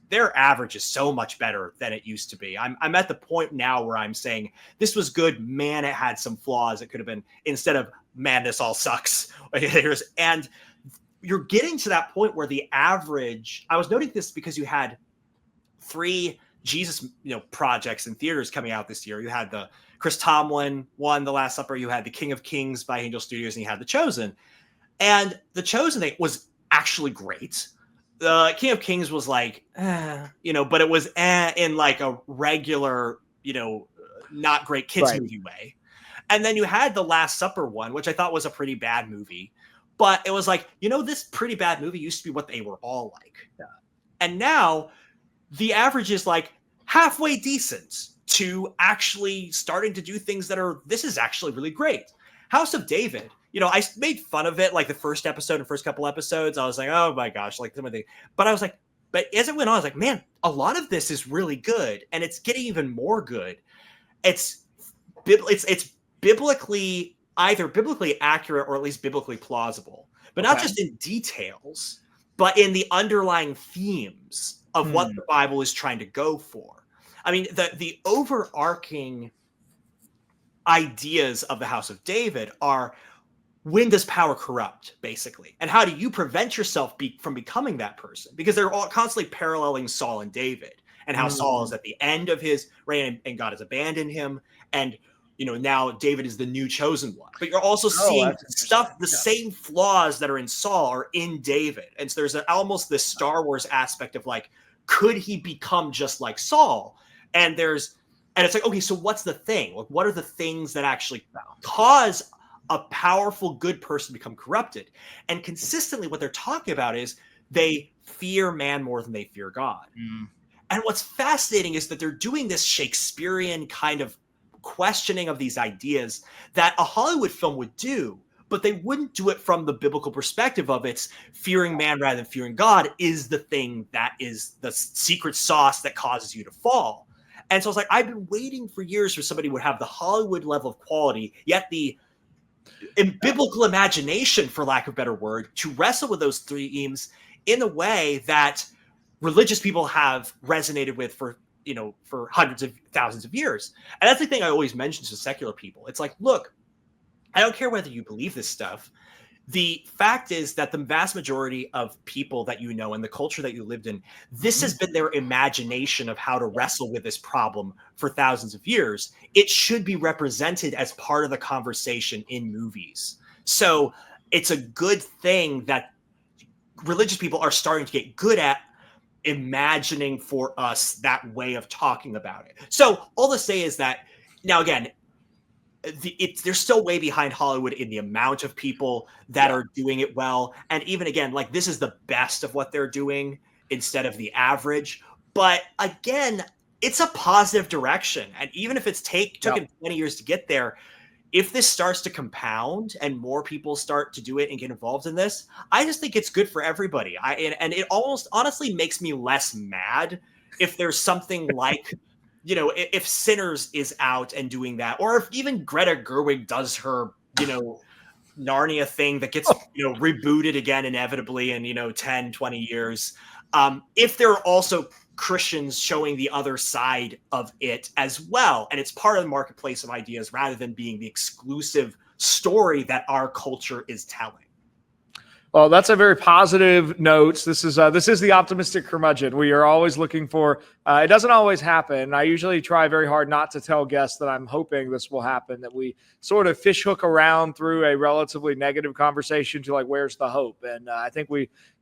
their average is so much better than it used to be. I'm at the point now where I'm saying, this was good, man, it had some flaws. It could have been, instead of, man, this all sucks. And you're getting to that point where the average, I was noting this because you had 3 Jesus, projects in theaters coming out this year. You had the Chris Tomlin one, The Last Supper. You had The King of Kings by Angel Studios, and you had The Chosen. And The Chosen was actually great. The King of Kings was like, but it was in like a regular, not great kids movie way. And then you had The Last Supper one, which I thought was a pretty bad movie. But it was like, this pretty bad movie used to be what they were all like. Yeah. And now the average is like halfway decent to actually starting to do things that this is actually really great. House of David, I made fun of it like the first episode and first couple episodes. I was like, oh my gosh, like some of the, but I was like, but as it went on, I was like, man, a lot of this is really good, and it's getting even more good. It's biblically, either biblically accurate or at least biblically plausible, but not just in details, but in the underlying themes of what the Bible is trying to go for. I mean, the overarching ideas of the House of David are, when does power corrupt, basically? And how do you prevent yourself from becoming that person? Because they're all constantly paralleling Saul and David, and how Saul is at the end of his reign and God has abandoned him. And, now David is the new chosen one. But you're also seeing the same flaws that are in Saul are in David. And so there's almost this Star Wars aspect of like, could he become just like Saul? And it's like, okay, so what's the thing? Like, what are the things that actually cause a powerful, good person to become corrupted? And consistently what they're talking about is they fear man more than they fear God. And what's fascinating is that they're doing this Shakespearean kind of questioning of these ideas that a Hollywood film would do, but they wouldn't do it from the biblical perspective of it's fearing man rather than fearing God is the thing that is the secret sauce that causes you to fall. And so I was like, I've been waiting for years for somebody who would have the Hollywood level of quality, yet the biblical imagination, for lack of a better word, to wrestle with those themes in a way that religious people have resonated with for hundreds of thousands of years. And that's the thing I always mention to secular people. It's like, look, I don't care whether you believe this stuff. the fact is that the vast majority of people that you know and the culture that you lived in, this has been their imagination of how to wrestle with this problem for thousands of years. It should be represented as part of the conversation in movies. So it's a good thing that religious people are starting to get good at imagining for us that way of talking about it. So all to say is that, now again, they're still way behind Hollywood in the amount of people that are doing it well. And even again, like, this is the best of what they're doing instead of the average. But again, it's a positive direction. And even if it's took 20 years to get there, if this starts to compound and more people start to do it and get involved in this, I just think it's good for everybody. And it almost honestly makes me less mad if there's something like, you know, if Sinners is out and doing that, or if even Greta Gerwig does her, you know, Narnia thing that gets, you know, rebooted again inevitably in, you know, 10, 20 years. If there are also Christians showing the other side of it as well, and it's part of the marketplace of ideas rather than being the exclusive story that our culture is telling. Well, that's a very positive note. This is the optimistic curmudgeon. We are always looking for. It doesn't always happen. I usually try very hard not to tell guests that I'm hoping this will happen. That we sort of fishhook around through a relatively negative conversation to like, where's the hope? And I think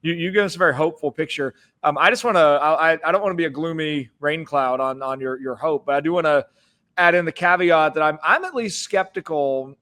you give us a very hopeful picture. I just want to. I don't want to be a gloomy rain cloud on your hope, but I do want to add in the caveat that I'm at least skeptical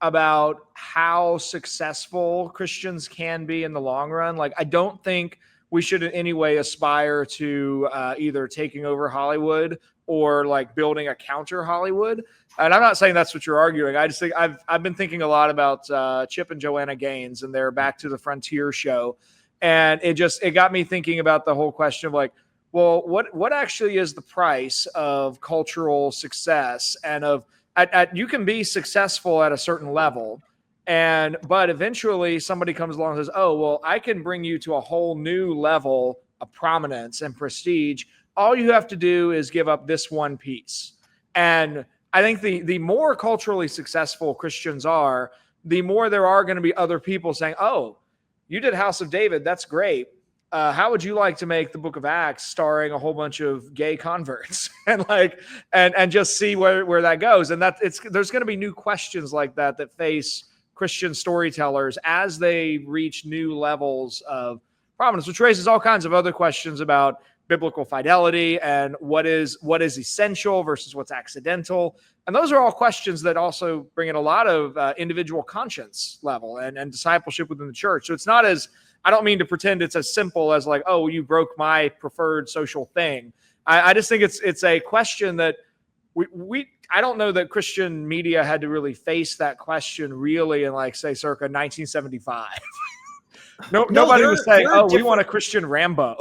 about how successful Christians can be in the long run. Like, I don't think we should in any way aspire to either taking over Hollywood or like building a counter Hollywood. And I'm not saying that's what you're arguing. I just think I've been thinking a lot about Chip and Joanna Gaines and their Back to the Frontier show. And it got me thinking about the whole question of like, well, what actually is the price of cultural success and of you can be successful at a certain level, but eventually somebody comes along and says, oh, well, I can bring you to a whole new level of prominence and prestige. All you have to do is give up this one piece. And I think the more culturally successful Christians are, the more there are going to be other people saying, oh, you did House of David. That's great. How would you like to make the Book of Acts starring a whole bunch of gay converts and just see where that goes? And there's going to be new questions like that face Christian storytellers as they reach new levels of prominence, which raises all kinds of other questions about biblical fidelity and what is essential versus what's accidental. And those are all questions that also bring in a lot of individual conscience level and discipleship within the church. So it's not as, I don't mean to pretend it's as simple as like, oh, you broke my preferred social thing. I just think it's a question that I don't know that Christian media had to really face that question really in like, say, circa 1975. Nobody was saying, oh, we want a Christian Rambo.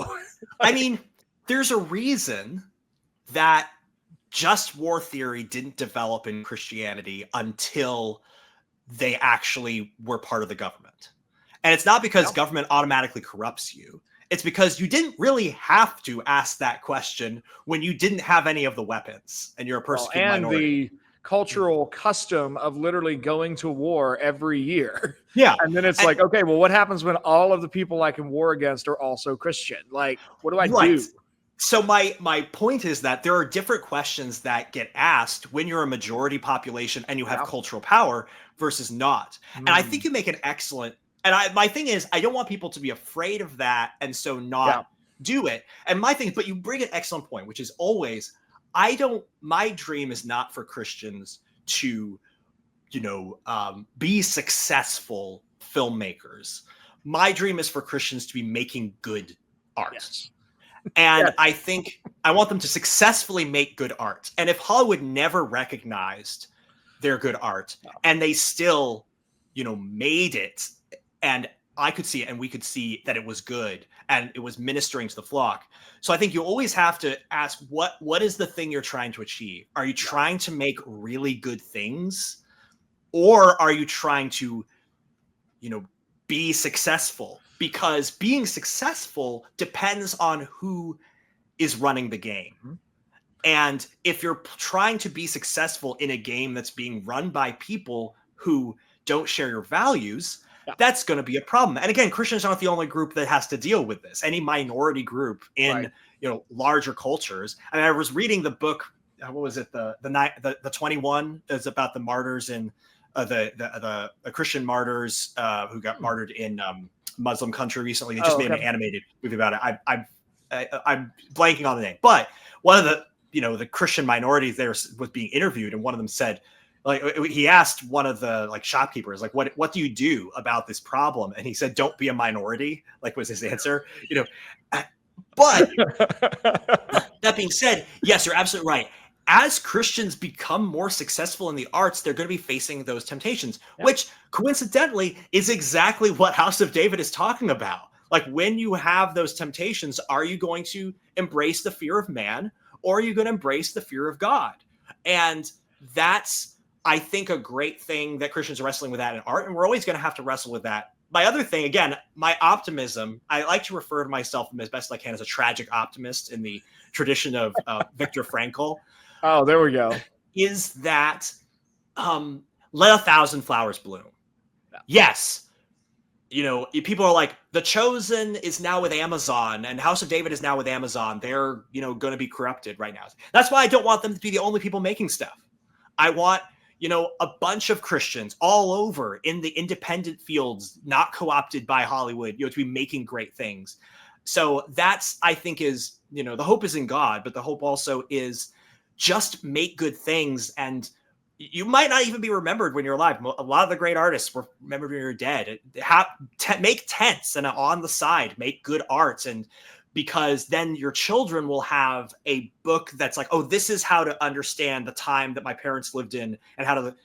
I mean, there's a reason that just war theory didn't develop in Christianity until they actually were part of the government. And it's not because government automatically corrupts you. It's because you didn't really have to ask that question when you didn't have any of the weapons and you're a persecuted minority. And the cultural custom of literally going to war every year. Yeah. And then it's like, okay, well, what happens when all of the people I can war against are also Christian? Like, what do I do? So my point is that there are different questions that get asked when you're a majority population and you have cultural power versus not. And I think you make an excellent. And my thing is, I don't want people to be afraid of that and so not do it. And my thing, but you bring an excellent point, which is always, my dream is not for Christians to, be successful filmmakers. My dream is for Christians to be making good art. Yes. And I think I want them to successfully make good art. And if Hollywood never recognized their good art and they still, made it, and I could see it and we could see that it was good and it was ministering to the flock. So I think you always have to ask, what is the thing you're trying to achieve? Are you trying to make really good things? Or are you trying to, be successful? Because being successful depends on who is running the game. And if you're trying to be successful in a game that's being run by people who don't share your values, Yeah. that's going to be a problem. And again, Christians aren't the only group that has to deal with this. Any minority group in larger cultures. And I was reading the book. What was it? The 21 is about the martyrs in the Christian martyrs who got martyred in Muslim country recently. They just made an animated movie about it. I'm blanking on the name, but one of the the Christian minorities there was being interviewed, and one of them said, like, he asked one of the shopkeepers, like, what do you do about this problem? And he said, don't be a minority, like, was his answer. But that being said, yes, you're absolutely right. As Christians become more successful in the arts, they're going to be facing those temptations, which coincidentally is exactly what House of David is talking about. Like, when you have those temptations, are you going to embrace the fear of man, or are you going to embrace the fear of God? And that's, I think, a great thing that Christians are wrestling with that in art, and we're always going to have to wrestle with that. My other thing, again, my optimism, I like to refer to myself as best I can as a tragic optimist in the tradition of Viktor Frankl. Oh, there we go. Is that let 1,000 flowers bloom. Yeah. Yes. People are like, The Chosen is now with Amazon and House of David is now with Amazon. They're, going to be corrupted right now. That's why I don't want them to be the only people making stuff. I want, a bunch of Christians all over in the independent fields, not co-opted by Hollywood, to be making great things. So that's, I think, is, the hope is in God, but the hope also is just make good things. And you might not even be remembered when you're alive. A lot of the great artists were remembered when you're dead. Make tents and on the side, make good art. And because then your children will have a book that's like, oh, this is how to understand the time that my parents lived in and how to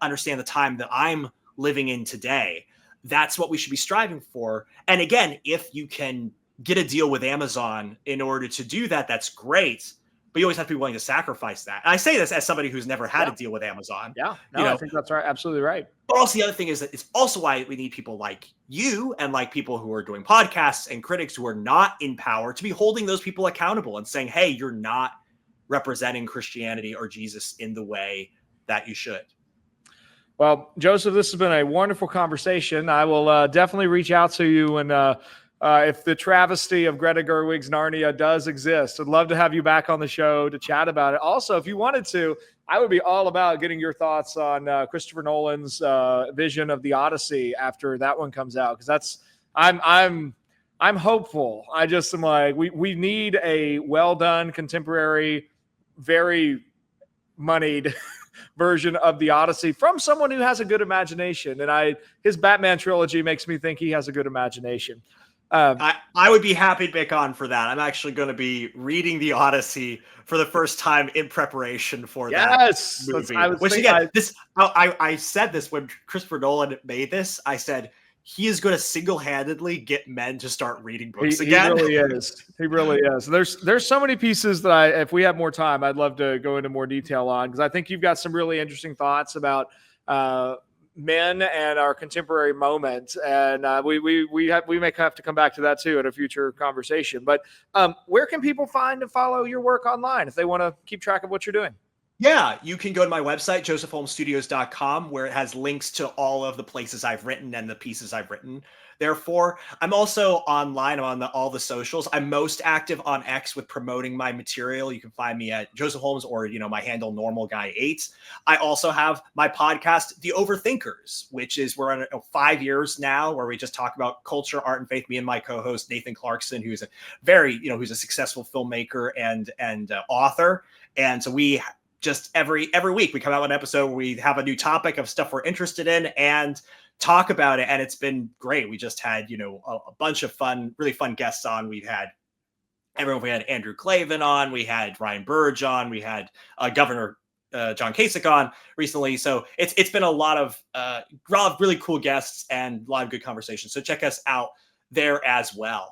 understand the time that I'm living in today. That's what we should be striving for. And again, if you can get a deal with Amazon in order to do that, that's great. But you always have to be willing to sacrifice that. And I say this as somebody who's never had a deal with Amazon. Yeah, no, I think that's right. Absolutely right. But also the other thing is that it's also why we need people like you and like people who are doing podcasts and critics who are not in power to be holding those people accountable and saying, hey, you're not representing Christianity or Jesus in the way that you should. Well, Joseph, this has been a wonderful conversation. I will definitely reach out to you and if the travesty of Greta Gerwig's Narnia does exist, I'd love to have you back on the show to chat about it. Also, if you wanted to, I would be all about getting your thoughts on Christopher Nolan's vision of the Odyssey after that one comes out, because I'm hopeful. I just am like, we need a well done, contemporary, very moneyed version of the Odyssey from someone who has a good imagination. And his Batman trilogy makes me think he has a good imagination. I would be happy to pick on for that. I'm actually going to be reading the Odyssey for the first time in preparation for that movie. I said this when Christopher Nolan made this. I said he is going to single-handedly get men to start reading books again. He really is. He really is. There's so many pieces that if we have more time, I'd love to go into more detail on, because I think you've got some really interesting thoughts about men and our contemporary moment, and we may have to come back to that too at a future conversation. But where can people find and follow your work online if they want to keep track of what you're doing? Yeah, you can go to my website, josephholmesstudios.com, where it has links to all of the places I've written and the pieces I've written. Therefore, I'm also online. I'm on all the socials. I'm most active on X with promoting my material. You can find me at Joseph Holmes or, my handle normalguy8. I also have my podcast, The Overthinkers, which is we're on 5 years now, where we just talk about culture, art, and faith. Me and my co-host Nathan Clarkson, who's a very, who's a successful filmmaker and author. And so we just every week we come out with an episode where we have a new topic of stuff we're interested in and talk about it. And it's been great. We just had, a bunch of really fun guests on. We had Andrew Clavin on, we had Ryan Burge on, we had Governor John Kasich on recently. So it's been a lot of really cool guests and a lot of good conversations. So check us out there as well.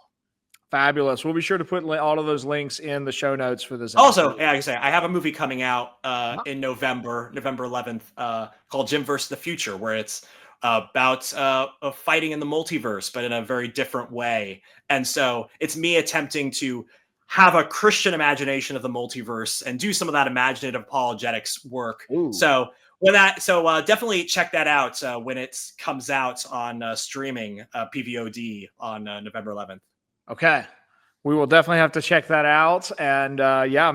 Fabulous. We'll be sure to put all of those links in the show notes for this episode. Also, like I say, I have a movie coming out in November 11th, called Jim vs. the Future, where it's about fighting in the multiverse, but in a very different way. And so it's me attempting to have a Christian imagination of the multiverse and do some of that imaginative apologetics work. Ooh. So definitely check that out when it comes out on streaming PVOD on November 11th. Okay. We will definitely have to check that out and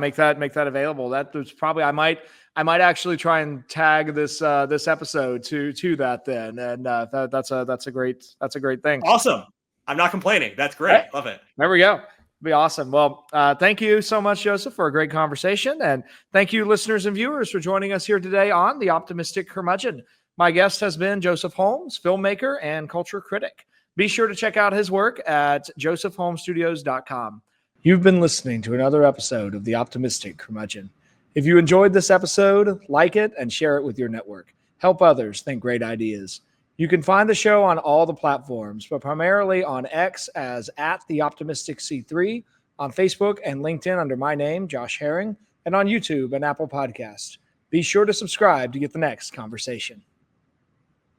make that available. That was probably I might actually try and tag this episode to that then. And that's a great thing. Awesome. I'm not complaining. That's great. Right. Love it. There we go. Be awesome. Well, thank you so much, Joseph, for a great conversation. And thank you, listeners and viewers, for joining us here today on The Optimistic Curmudgeon. My guest has been Joseph Holmes, filmmaker and culture critic. Be sure to check out his work at josephholmesstudios.com. You've been listening to another episode of The Optimistic Curmudgeon. If you enjoyed this episode, like it and share it with your network. Help others think great ideas. You can find the show on all the platforms, but primarily on X as @TheOptimisticC3, on Facebook and LinkedIn under my name, Josh Herring, and on YouTube and Apple Podcasts. Be sure to subscribe to get the next conversation.